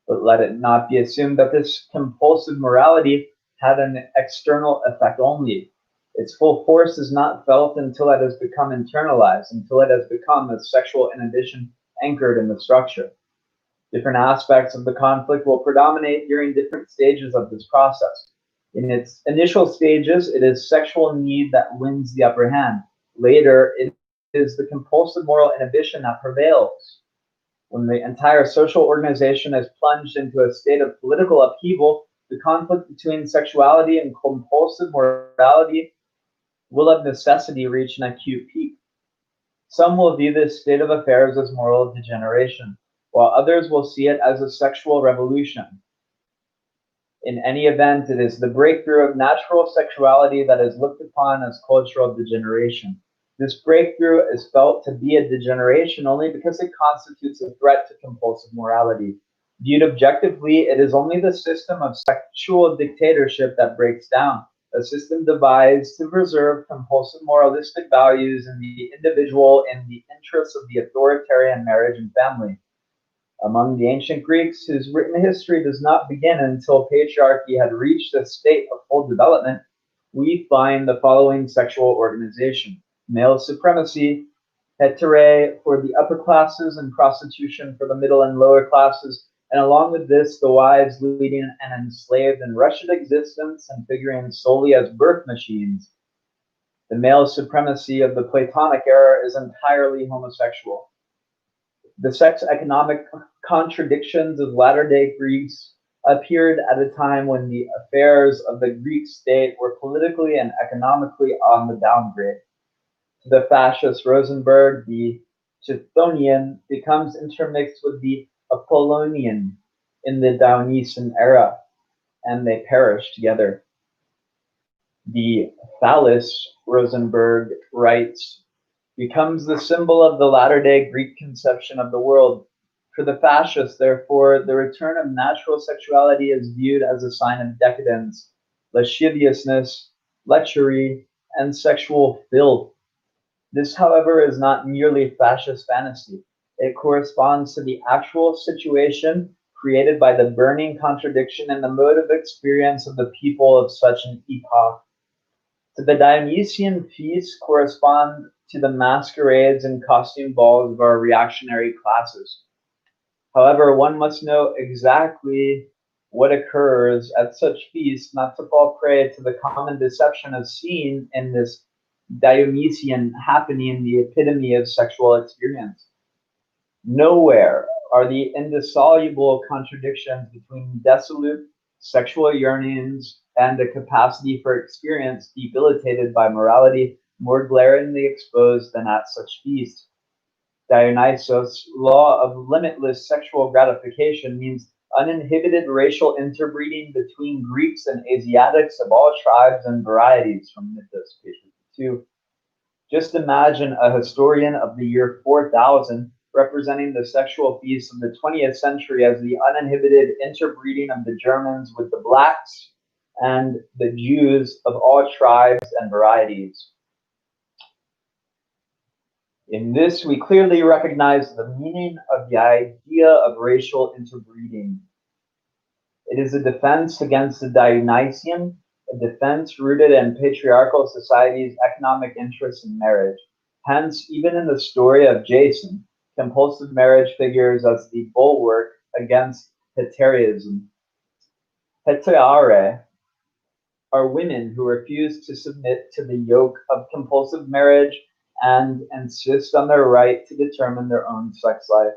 But let it not be assumed that this compulsive morality had an external effect only. Its full force is not felt until it has become internalized, until it has become a sexual inhibition anchored in the structure. Different aspects of the conflict will predominate during different stages of this process. In its initial stages, it is sexual need that wins the upper hand. Later, it is the compulsive moral inhibition that prevails. When the entire social organization is plunged into a state of political upheaval, the conflict between sexuality and compulsive morality will of necessity reach an acute peak. Some will view this state of affairs as moral degeneration, while others will see it as a sexual revolution. In any event, it is the breakthrough of natural sexuality that is looked upon as cultural degeneration. This breakthrough is felt to be a degeneration only because it constitutes a threat to compulsive morality. Viewed objectively, it is only the system of sexual dictatorship that breaks down, a system devised to preserve compulsive moralistic values in the individual in the interests of the authoritarian marriage and family. Among the ancient Greeks, whose written history does not begin until patriarchy had reached a state of full development, we find the following sexual organization: male supremacy, heterae for the upper classes, and prostitution for the middle and lower classes, and along with this, the wives leading an enslaved and wretched existence and figuring solely as birth machines. The male supremacy of the Platonic era is entirely homosexual. The sex-economic contradictions of latter-day Greeks appeared at a time when the affairs of the Greek state were politically and economically on the downgrade. To the fascist Rosenberg, the Teuthonian becomes intermixed with the Apollonian in the Dionysian era, and they perish together. The phallus, Rosenberg writes, becomes the symbol of the latter-day Greek conception of the world. For the fascists, therefore, the return of natural sexuality is viewed as a sign of decadence, lasciviousness, lechery, and sexual filth. This, however, is not merely fascist fantasy. It corresponds to the actual situation created by the burning contradiction in the mode of experience of the people of such an epoch. To the Dionysian feasts correspond to the masquerades and costume balls of our reactionary classes. However, one must know exactly what occurs at such feasts not to fall prey to the common deception of seeing in this Dionysian happening the epitome of sexual experience. Nowhere are the indissoluble contradictions between dissolute sexual yearnings and a capacity for experience debilitated by morality more glaringly exposed than at such feasts. Dionysos' law of limitless sexual gratification means uninhibited racial interbreeding between Greeks and Asiatics of all tribes and varieties, from Mythos, page 52. Just imagine a historian of the year 4000 representing the sexual feasts of the 20th century as the uninhibited interbreeding of the Germans with the blacks and the Jews of all tribes and varieties. In this, we clearly recognize the meaning of the idea of racial interbreeding. It is a defense against the Dionysian, a defense rooted in patriarchal society's economic interests in marriage. Hence, even in the story of Jason, compulsive marriage figures as the bulwark against heteraism. Heterare are women who refuse to submit to the yoke of compulsive marriage and insist on their right to determine their own sex life.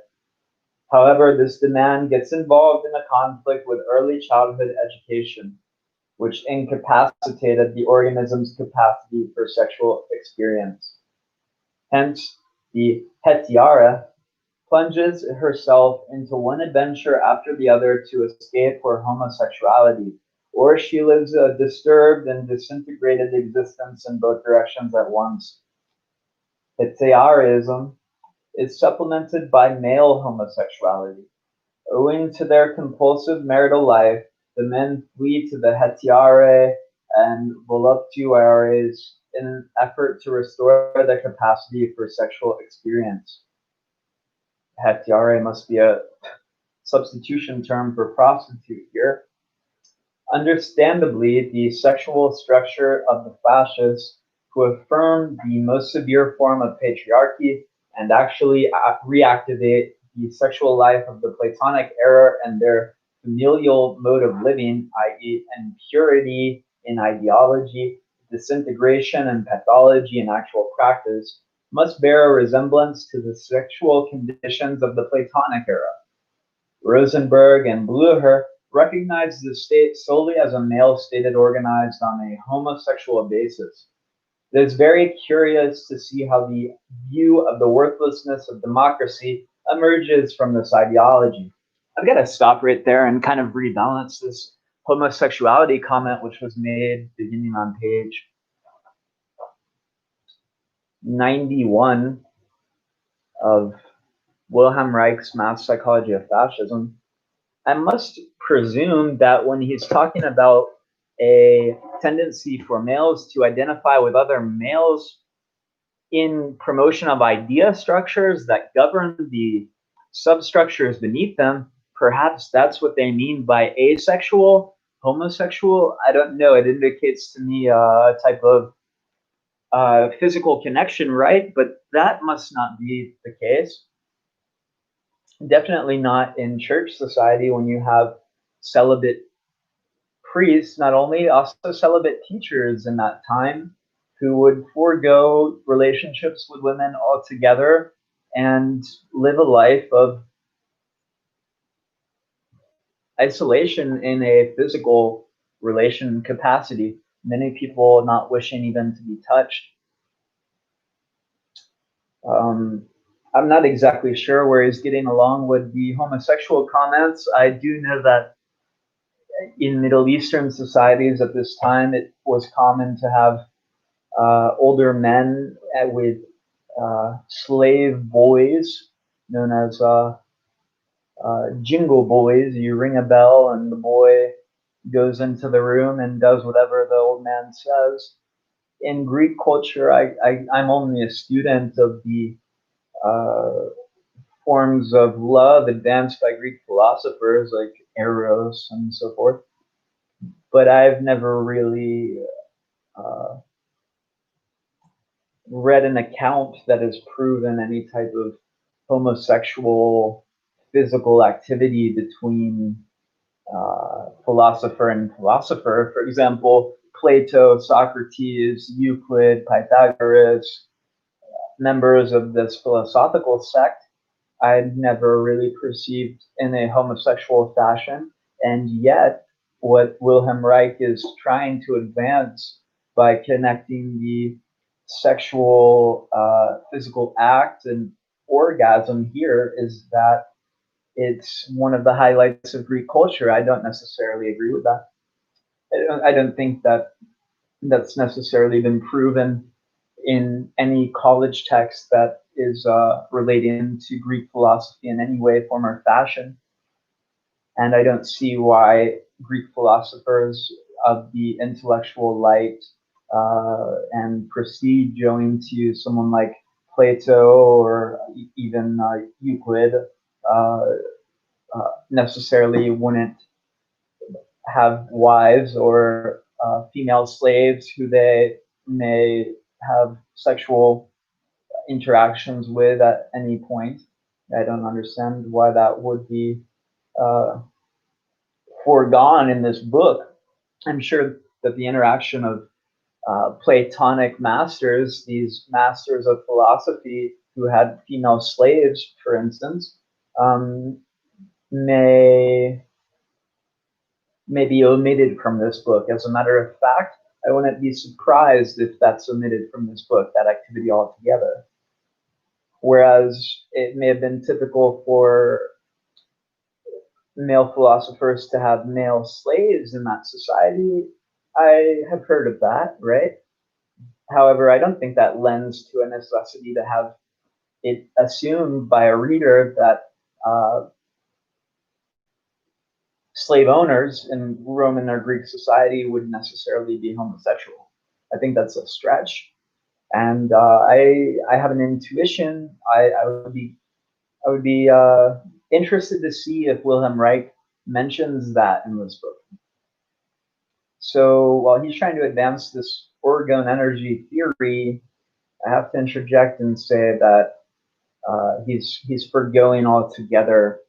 However, this demand gets involved in a conflict with early childhood education, which incapacitated the organism's capacity for sexual experience. Hence, the hetiara plunges herself into one adventure after the other to escape her homosexuality, or she lives a disturbed and disintegrated existence in both directions at once. Hetiarism is supplemented by male homosexuality. Owing to their compulsive marital life, the men flee to the hetiare and voluptuaries in an effort to restore their capacity for sexual experience. Hetiare must be a substitution term for prostitute here. Understandably, the sexual structure of the fascists, who affirm the most severe form of patriarchy and actually reactivate the sexual life of the Platonic era and their familial mode of living, i.e., impurity in ideology, disintegration and pathology in actual practice, must bear a resemblance to the sexual conditions of the Platonic era. Rosenberg and Blücher recognized the state solely as a male state organized on a homosexual basis. It is very curious to see how the view of the worthlessness of democracy emerges from this ideology. I've got to stop right there and kind of rebalance this homosexuality comment, which was made beginning on page 91 of Wilhelm Reich's Mass Psychology of Fascism. I must presume that when he's talking about a tendency for males to identify with other males in promotion of idea structures that govern the substructures beneath them, perhaps that's what they mean by asexual, homosexual. I don't know. It indicates to me a type of physical connection, right? But that must not be the case. Definitely not in church society when you have celibate priests, not only also celibate teachers in that time who would forego relationships with women altogether and live a life of isolation in a physical relation capacity, many people not wishing even to be touched. I'm not exactly sure where he's getting along with the homosexual comments. I do know that in Middle Eastern societies at this time, it was common to have older men with slave boys, known as jingle boys. You ring a bell, and the boy goes into the room and does whatever the old man says. In Greek culture, I'm only a student of the forms of love advanced by Greek philosophers like Eros and so forth. But I've never really read an account that has proven any type of homosexual physical activity between philosopher and philosopher. For example, Plato, Socrates, Euclid, Pythagoras, members of this philosophical sect, I'd never really perceived in a homosexual fashion. And yet, what Wilhelm Reich is trying to advance by connecting the sexual physical act and orgasm here is that it's one of the highlights of Greek culture. I don't necessarily agree with that. I don't think that that's necessarily been proven in any college text that is relating to Greek philosophy in any way, form, or fashion. And I don't see why Greek philosophers of the intellectual light and prestige owing to someone like Plato or even Euclid necessarily wouldn't have wives or female slaves who they may have sexual interactions with at any point. I don't understand why that would be foregone in this book. I'm sure that the interaction of Platonic masters, these masters of philosophy who had female slaves, for instance, may be omitted from this book. As a matter of fact, I wouldn't be surprised if that's omitted from this book, that activity altogether. Whereas it may have been typical for male philosophers to have male slaves in that society, I have heard of that, right? However, I don't think that lends to a necessity to have it assumed by a reader that slave owners in Roman or Greek society would necessarily be homosexual. I think that's a stretch, and I have an intuition. I would be interested to see if Wilhelm Reich mentions that in this book. So while he's trying to advance this orgone energy theory, I have to interject and say that he's forgoing altogether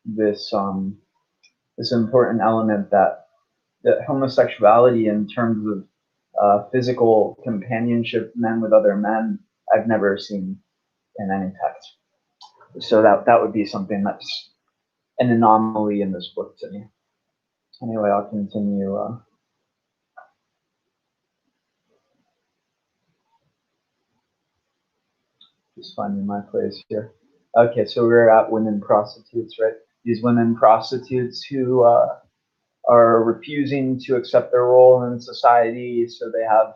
this this important element that homosexuality in terms of physical companionship, men with other men, I've never seen in any text. So that would be something that's an anomaly in this book to me. Anyway, I'll continue. Just finding my place here. Okay, so we're at women prostitutes, right? These women prostitutes who are refusing to accept their role in society, so they have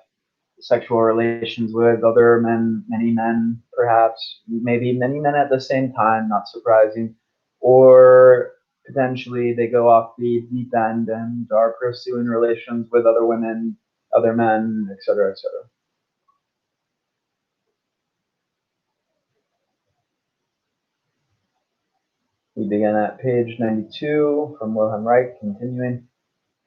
sexual relations with other men, many men, perhaps, maybe many men at the same time, not surprising, or potentially they go off the deep end and are pursuing relations with other women, other men, etc., etc. We begin at page 92 from Wilhelm Reich, continuing.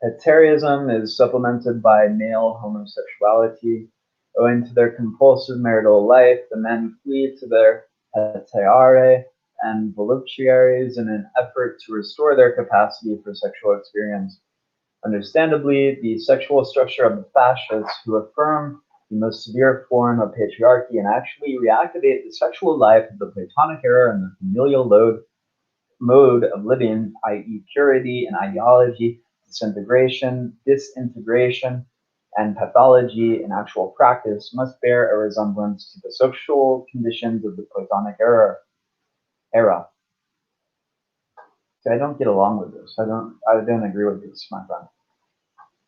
Heterism is supplemented by male homosexuality. Owing to their compulsive marital life, the men flee to their hetaiare and voluptuaries in an effort to restore their capacity for sexual experience. Understandably, the sexual structure of the fascists, who affirm the most severe form of patriarchy and actually reactivate the sexual life of the Platonic era and the familial mode of living, i.e., purity and ideology, disintegration, and pathology in actual practice, must bear a resemblance to the social conditions of the Platonic era. So I don't get along with this. I don't agree with this, my friend.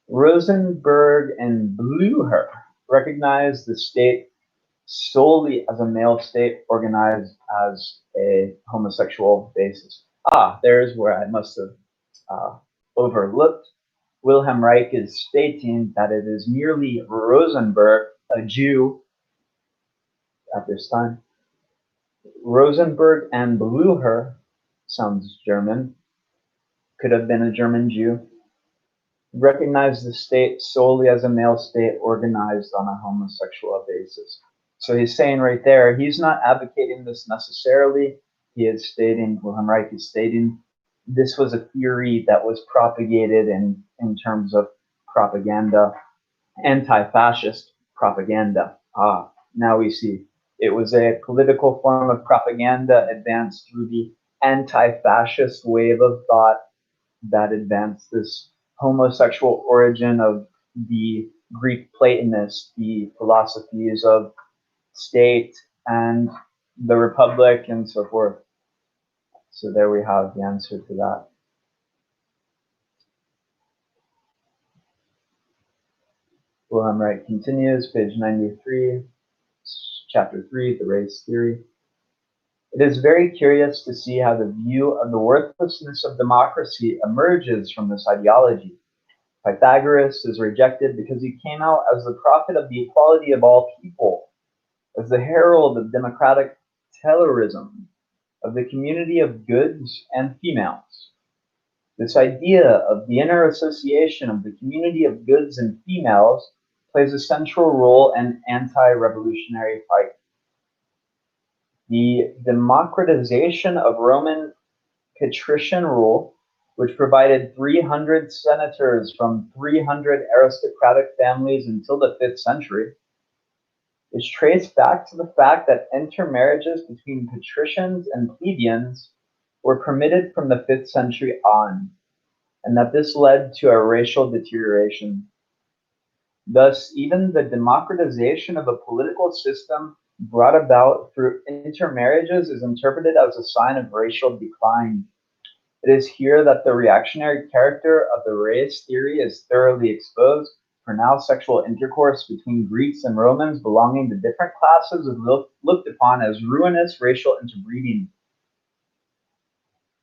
Rosenberg and Blücher recognize the state solely as a male state organized as a homosexual basis. There's where I must have overlooked. Wilhelm Reich is stating that it is merely Rosenberg, a Jew at this time. Rosenberg and Blücher, sounds German, could have been a German Jew, recognized the state solely as a male state organized on a homosexual basis. So he's saying right there, he's not advocating this necessarily. He is stating, Wilhelm Reich is stating, this was a theory that was propagated in terms of propaganda, anti-fascist propaganda. Now we see. It was a political form of propaganda advanced through the anti-fascist wave of thought that advanced this homosexual origin of the Greek Platonists, the philosophies of state and the republic and so forth. So there we have the answer to that. Wilhelm Reich continues, page 93, chapter 3, the race theory. It is very curious to see how the view of the worthlessness of democracy emerges from this ideology. Pythagoras is rejected because he came out as the prophet of the equality of all people, as the herald of democratic Taylorism, of the community of goods and females. This idea of the inner association of the community of goods and females plays a central role in anti-revolutionary fight. The democratization of Roman patrician rule, which provided 300 senators from 300 aristocratic families until the 5th century, is traced back to the fact that intermarriages between patricians and plebeians were permitted from the 5th century on, and that this led to a racial deterioration. Thus, even the democratization of a political system brought about through intermarriages is interpreted as a sign of racial decline. It is here that the reactionary character of the race theory is thoroughly exposed, for now sexual intercourse between Greeks and Romans belonging to different classes is looked upon as ruinous racial interbreeding.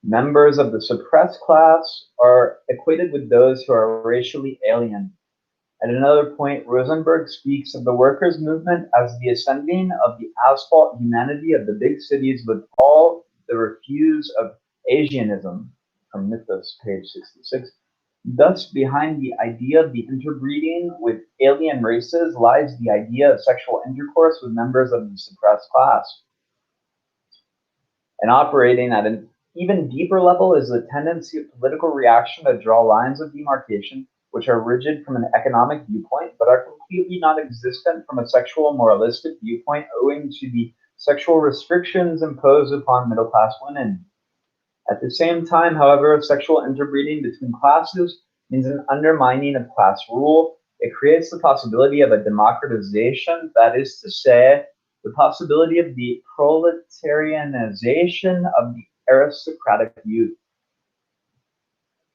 Members of the suppressed class are equated with those who are racially alien. At another point, Rosenberg speaks of the workers' movement as the ascending of the asphalt humanity of the big cities with all the refuse of Asianism, from Mythos, page 66. Thus, behind the idea of the interbreeding with alien races lies the idea of sexual intercourse with members of the suppressed class. And operating at an even deeper level is the tendency of political reaction to draw lines of demarcation which are rigid from an economic viewpoint, but are completely non-existent from a sexual moralistic viewpoint owing to the sexual restrictions imposed upon middle-class women. At the same time, however, sexual interbreeding between classes means an undermining of class rule. It creates the possibility of a democratization, that is to say, the possibility of the proletarianization of the aristocratic youth.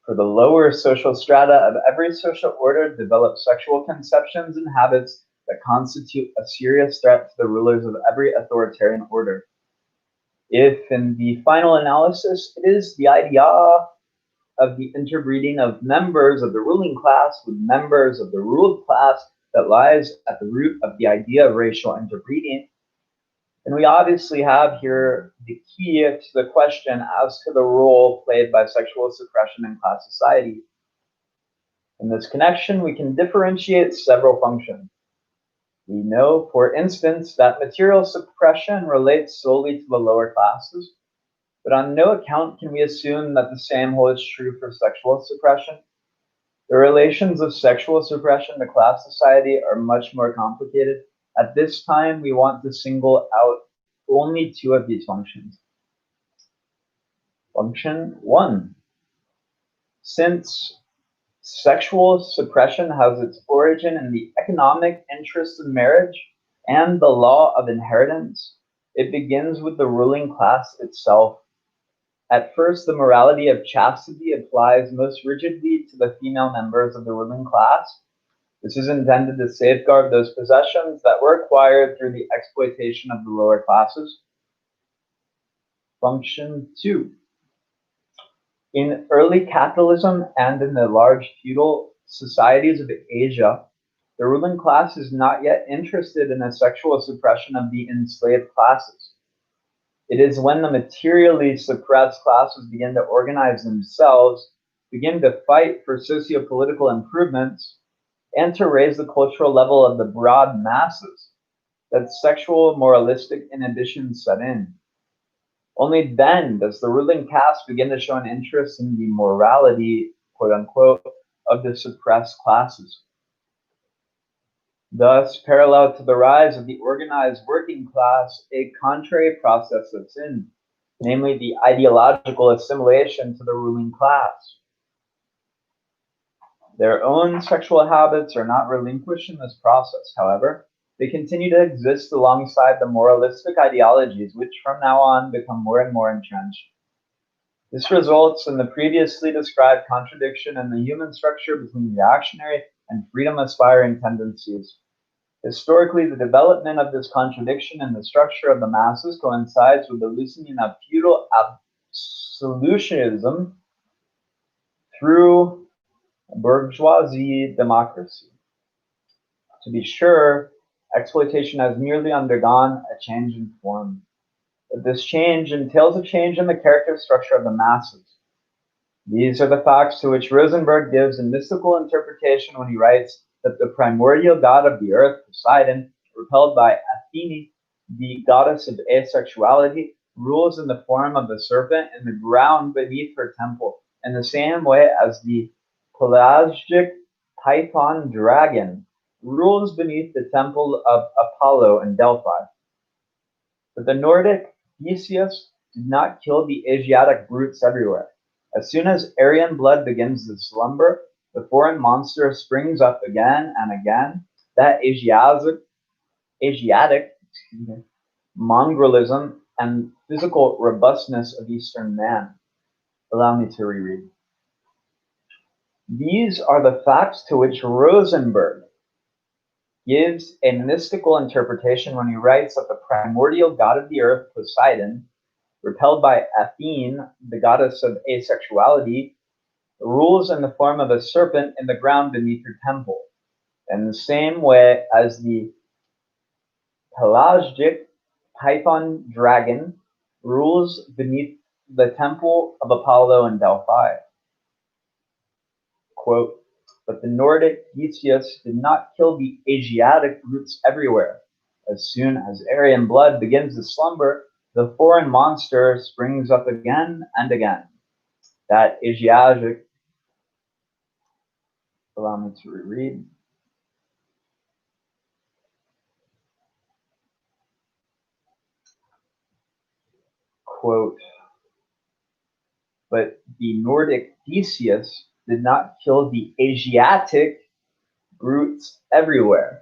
For the lower social strata of every social order develop sexual conceptions and habits that constitute a serious threat to the rulers of every authoritarian order. If, in the final analysis, it is the idea of the interbreeding of members of the ruling class with members of the ruled class that lies at the root of the idea of racial interbreeding, then we obviously have here the key to the question as to the role played by sexual suppression in class society. In this connection, we can differentiate several functions. We know, for instance, that material suppression relates solely to the lower classes, but on no account can we assume that the same holds true for sexual suppression. The relations of sexual suppression to class society are much more complicated. At this time, we want to single out only two of these functions. Function 1. Since sexual suppression has its origin in the economic interests of marriage and the law of inheritance, it begins with the ruling class itself. At first, the morality of chastity applies most rigidly to the female members of the ruling class. This is intended to safeguard those possessions that were acquired through the exploitation of the lower classes. Function 2. In early capitalism and in the large feudal societies of Asia, the ruling class is not yet interested in a sexual suppression of the enslaved classes. It is when the materially suppressed classes begin to organize themselves, begin to fight for socio-political improvements, and to raise the cultural level of the broad masses, that sexual moralistic inhibitions set in. Only then does the ruling caste begin to show an interest in the morality, quote unquote, of the suppressed classes. Thus, parallel to the rise of the organized working class, a contrary process sets in, namely the ideological assimilation to the ruling class. Their own sexual habits are not relinquished in this process, however. They continue to exist alongside the moralistic ideologies, which from now on become more and more entrenched. This results in the previously described contradiction in the human structure between reactionary and freedom-aspiring tendencies. Historically, the development of this contradiction in the structure of the masses coincides with the loosening of feudal absolutism through bourgeoisie democracy. To be sure, exploitation has merely undergone a change in form. But this change entails a change in the character structure of the masses. These are the facts to which Rosenberg gives a mystical interpretation when he writes that the primordial god of the earth, Poseidon, repelled by Athene, the goddess of asexuality, rules in the form of a serpent in the ground beneath her temple, in the same way as the pelagic python dragon rules beneath the temple of Apollo in Delphi. But the Nordic Theseus did not kill the Asiatic brutes everywhere. As soon as Aryan blood begins to slumber, the foreign monster springs up again and again. That Asiatic mongralism and physical robustness of Eastern man. Allow me to reread. These are the facts to which Rosenberg gives a mystical interpretation when he writes that the primordial god of the earth, Poseidon, repelled by Athene, the goddess of asexuality, rules in the form of a serpent in the ground beneath her temple, in the same way as the pelagic python dragon rules beneath the temple of Apollo in Delphi. Quote, but the Nordic Theseus did not kill the Asiatic brutes everywhere. As soon as Aryan blood begins to slumber, the foreign monster springs up again and again. That Asiatic, allow me to reread. Quote, but the Nordic Theseus did not kill the Asiatic brutes everywhere.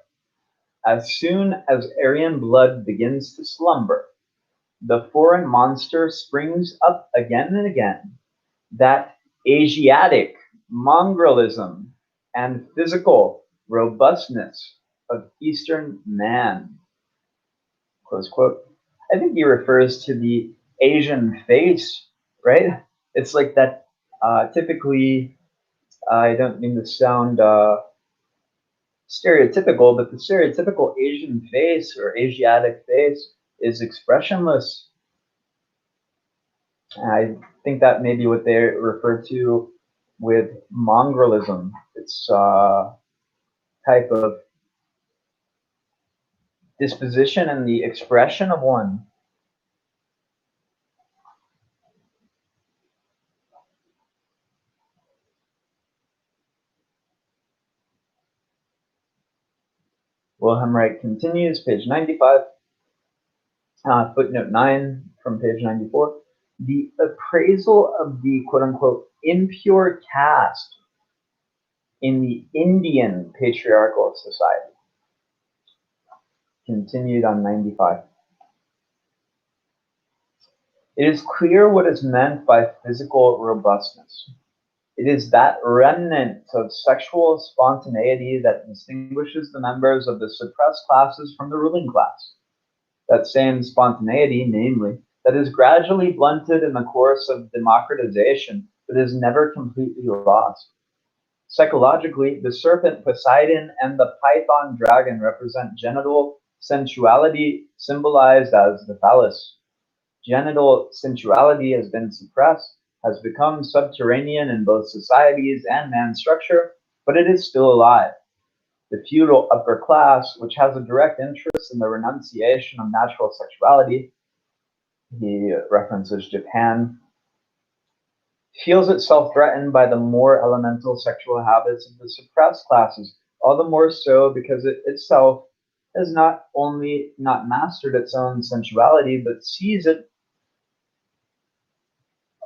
As soon as Aryan blood begins to slumber, the foreign monster springs up again and again. That Asiatic mongralism and physical robustness of Eastern man. Close quote. I think he refers to the Asian face, right? It's like that typically, I don't mean to sound stereotypical, but the stereotypical Asian face or Asiatic face is expressionless. I think that may be what they refer to with mongralism. It's a type of disposition and the expression of one. Wilhelm Reich continues, page 95, footnote 9 from page 94. The appraisal of the quote-unquote impure caste in the Indian patriarchal society. Continued on 95. It is clear what is meant by physical robustness. It is that remnant of sexual spontaneity that distinguishes the members of the suppressed classes from the ruling class. That same spontaneity, namely, that is gradually blunted in the course of democratization, but is never completely lost. Psychologically, the serpent Poseidon and the python dragon represent genital sensuality symbolized as the phallus. Genital sensuality has been suppressed, has become subterranean in both societies and man's structure, but it is still alive. The feudal upper class, which has a direct interest in the renunciation of natural sexuality, he references Japan, feels itself threatened by the more elemental sexual habits of the suppressed classes, all the more so because it itself has not only not mastered its own sensuality, but sees it,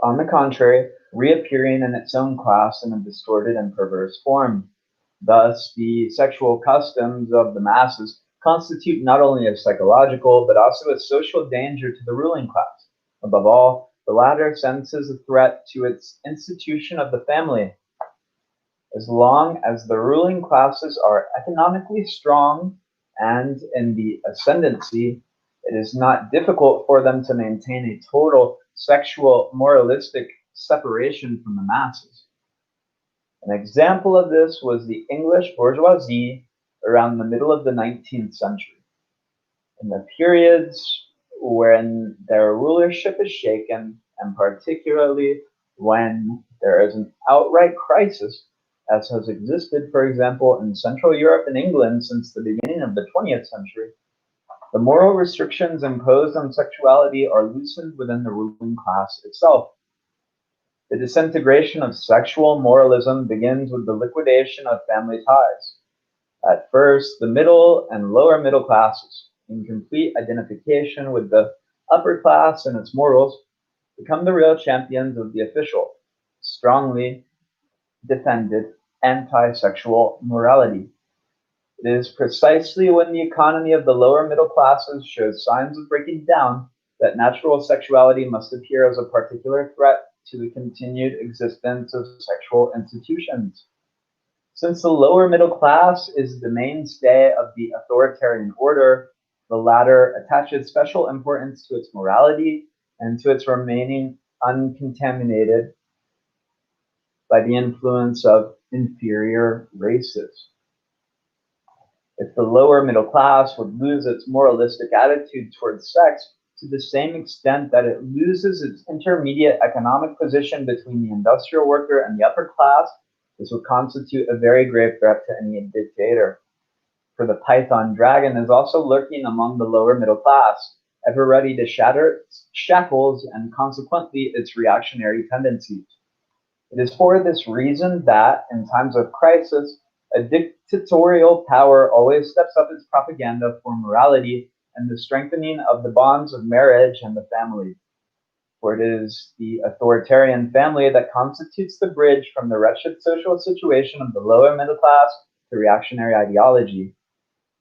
on the contrary, reappearing in its own class in a distorted and perverse form. Thus, the sexual customs of the masses constitute not only a psychological, but also a social danger to the ruling class. Above all, the latter senses a threat to its institution of the family. As long as the ruling classes are economically strong and in the ascendancy, it is not difficult for them to maintain a total sexual moralistic separation from the masses. An example of this was the English bourgeoisie around the middle of the 19th century. In the periods when their rulership is shaken, and particularly when there is an outright crisis, as has existed, for example, in Central Europe and England since the beginning of the 20th century, the moral restrictions imposed on sexuality are loosened within the ruling class itself. The disintegration of sexual moralism begins with the liquidation of family ties. At first, the middle and lower middle classes, in complete identification with the upper class and its morals, become the real champions of the official, strongly defended anti-sexual morality. It is precisely when the economy of the lower middle classes shows signs of breaking down that natural sexuality must appear as a particular threat to the continued existence of sexual institutions. Since the lower middle class is the mainstay of the authoritarian order, the latter attaches special importance to its morality and to its remaining uncontaminated by the influence of inferior races. If the lower middle class would lose its moralistic attitude towards sex to the same extent that it loses its intermediate economic position between the industrial worker and the upper class, this would constitute a very grave threat to any dictator. For the python dragon is also lurking among the lower middle class, ever ready to shatter its shackles and consequently its reactionary tendencies. It is for this reason that, in times of crisis, a dictatorial power always steps up its propaganda for morality and the strengthening of the bonds of marriage and the family. For it is the authoritarian family that constitutes the bridge from the wretched social situation of the lower middle class to reactionary ideology.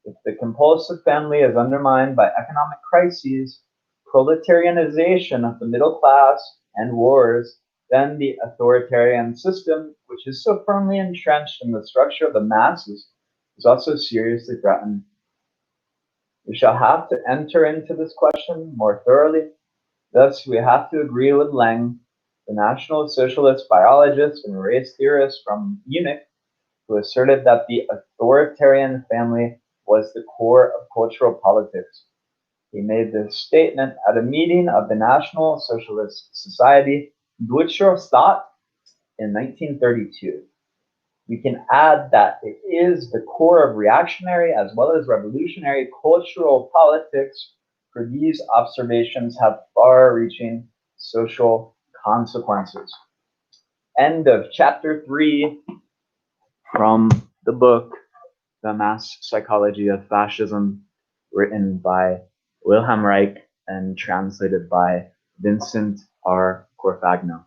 If the compulsive family is undermined by economic crises, proletarianization of the middle class, and wars, then the authoritarian system, which is so firmly entrenched in the structure of the masses, is also seriously threatened. We shall have to enter into this question more thoroughly. Thus, we have to agree with Leng, the National Socialist biologist and race theorist from Munich, who asserted that the authoritarian family was the core of cultural politics. He made this statement at a meeting of the National Socialist Society, Deutscher Staat, in 1932. We can add that it is the core of reactionary as well as revolutionary cultural politics, for these observations have far-reaching social consequences. End of chapter 3 from the book, The Mass Psychology of Fascism, written by Wilhelm Reich and translated by Vincent R. Corfagno.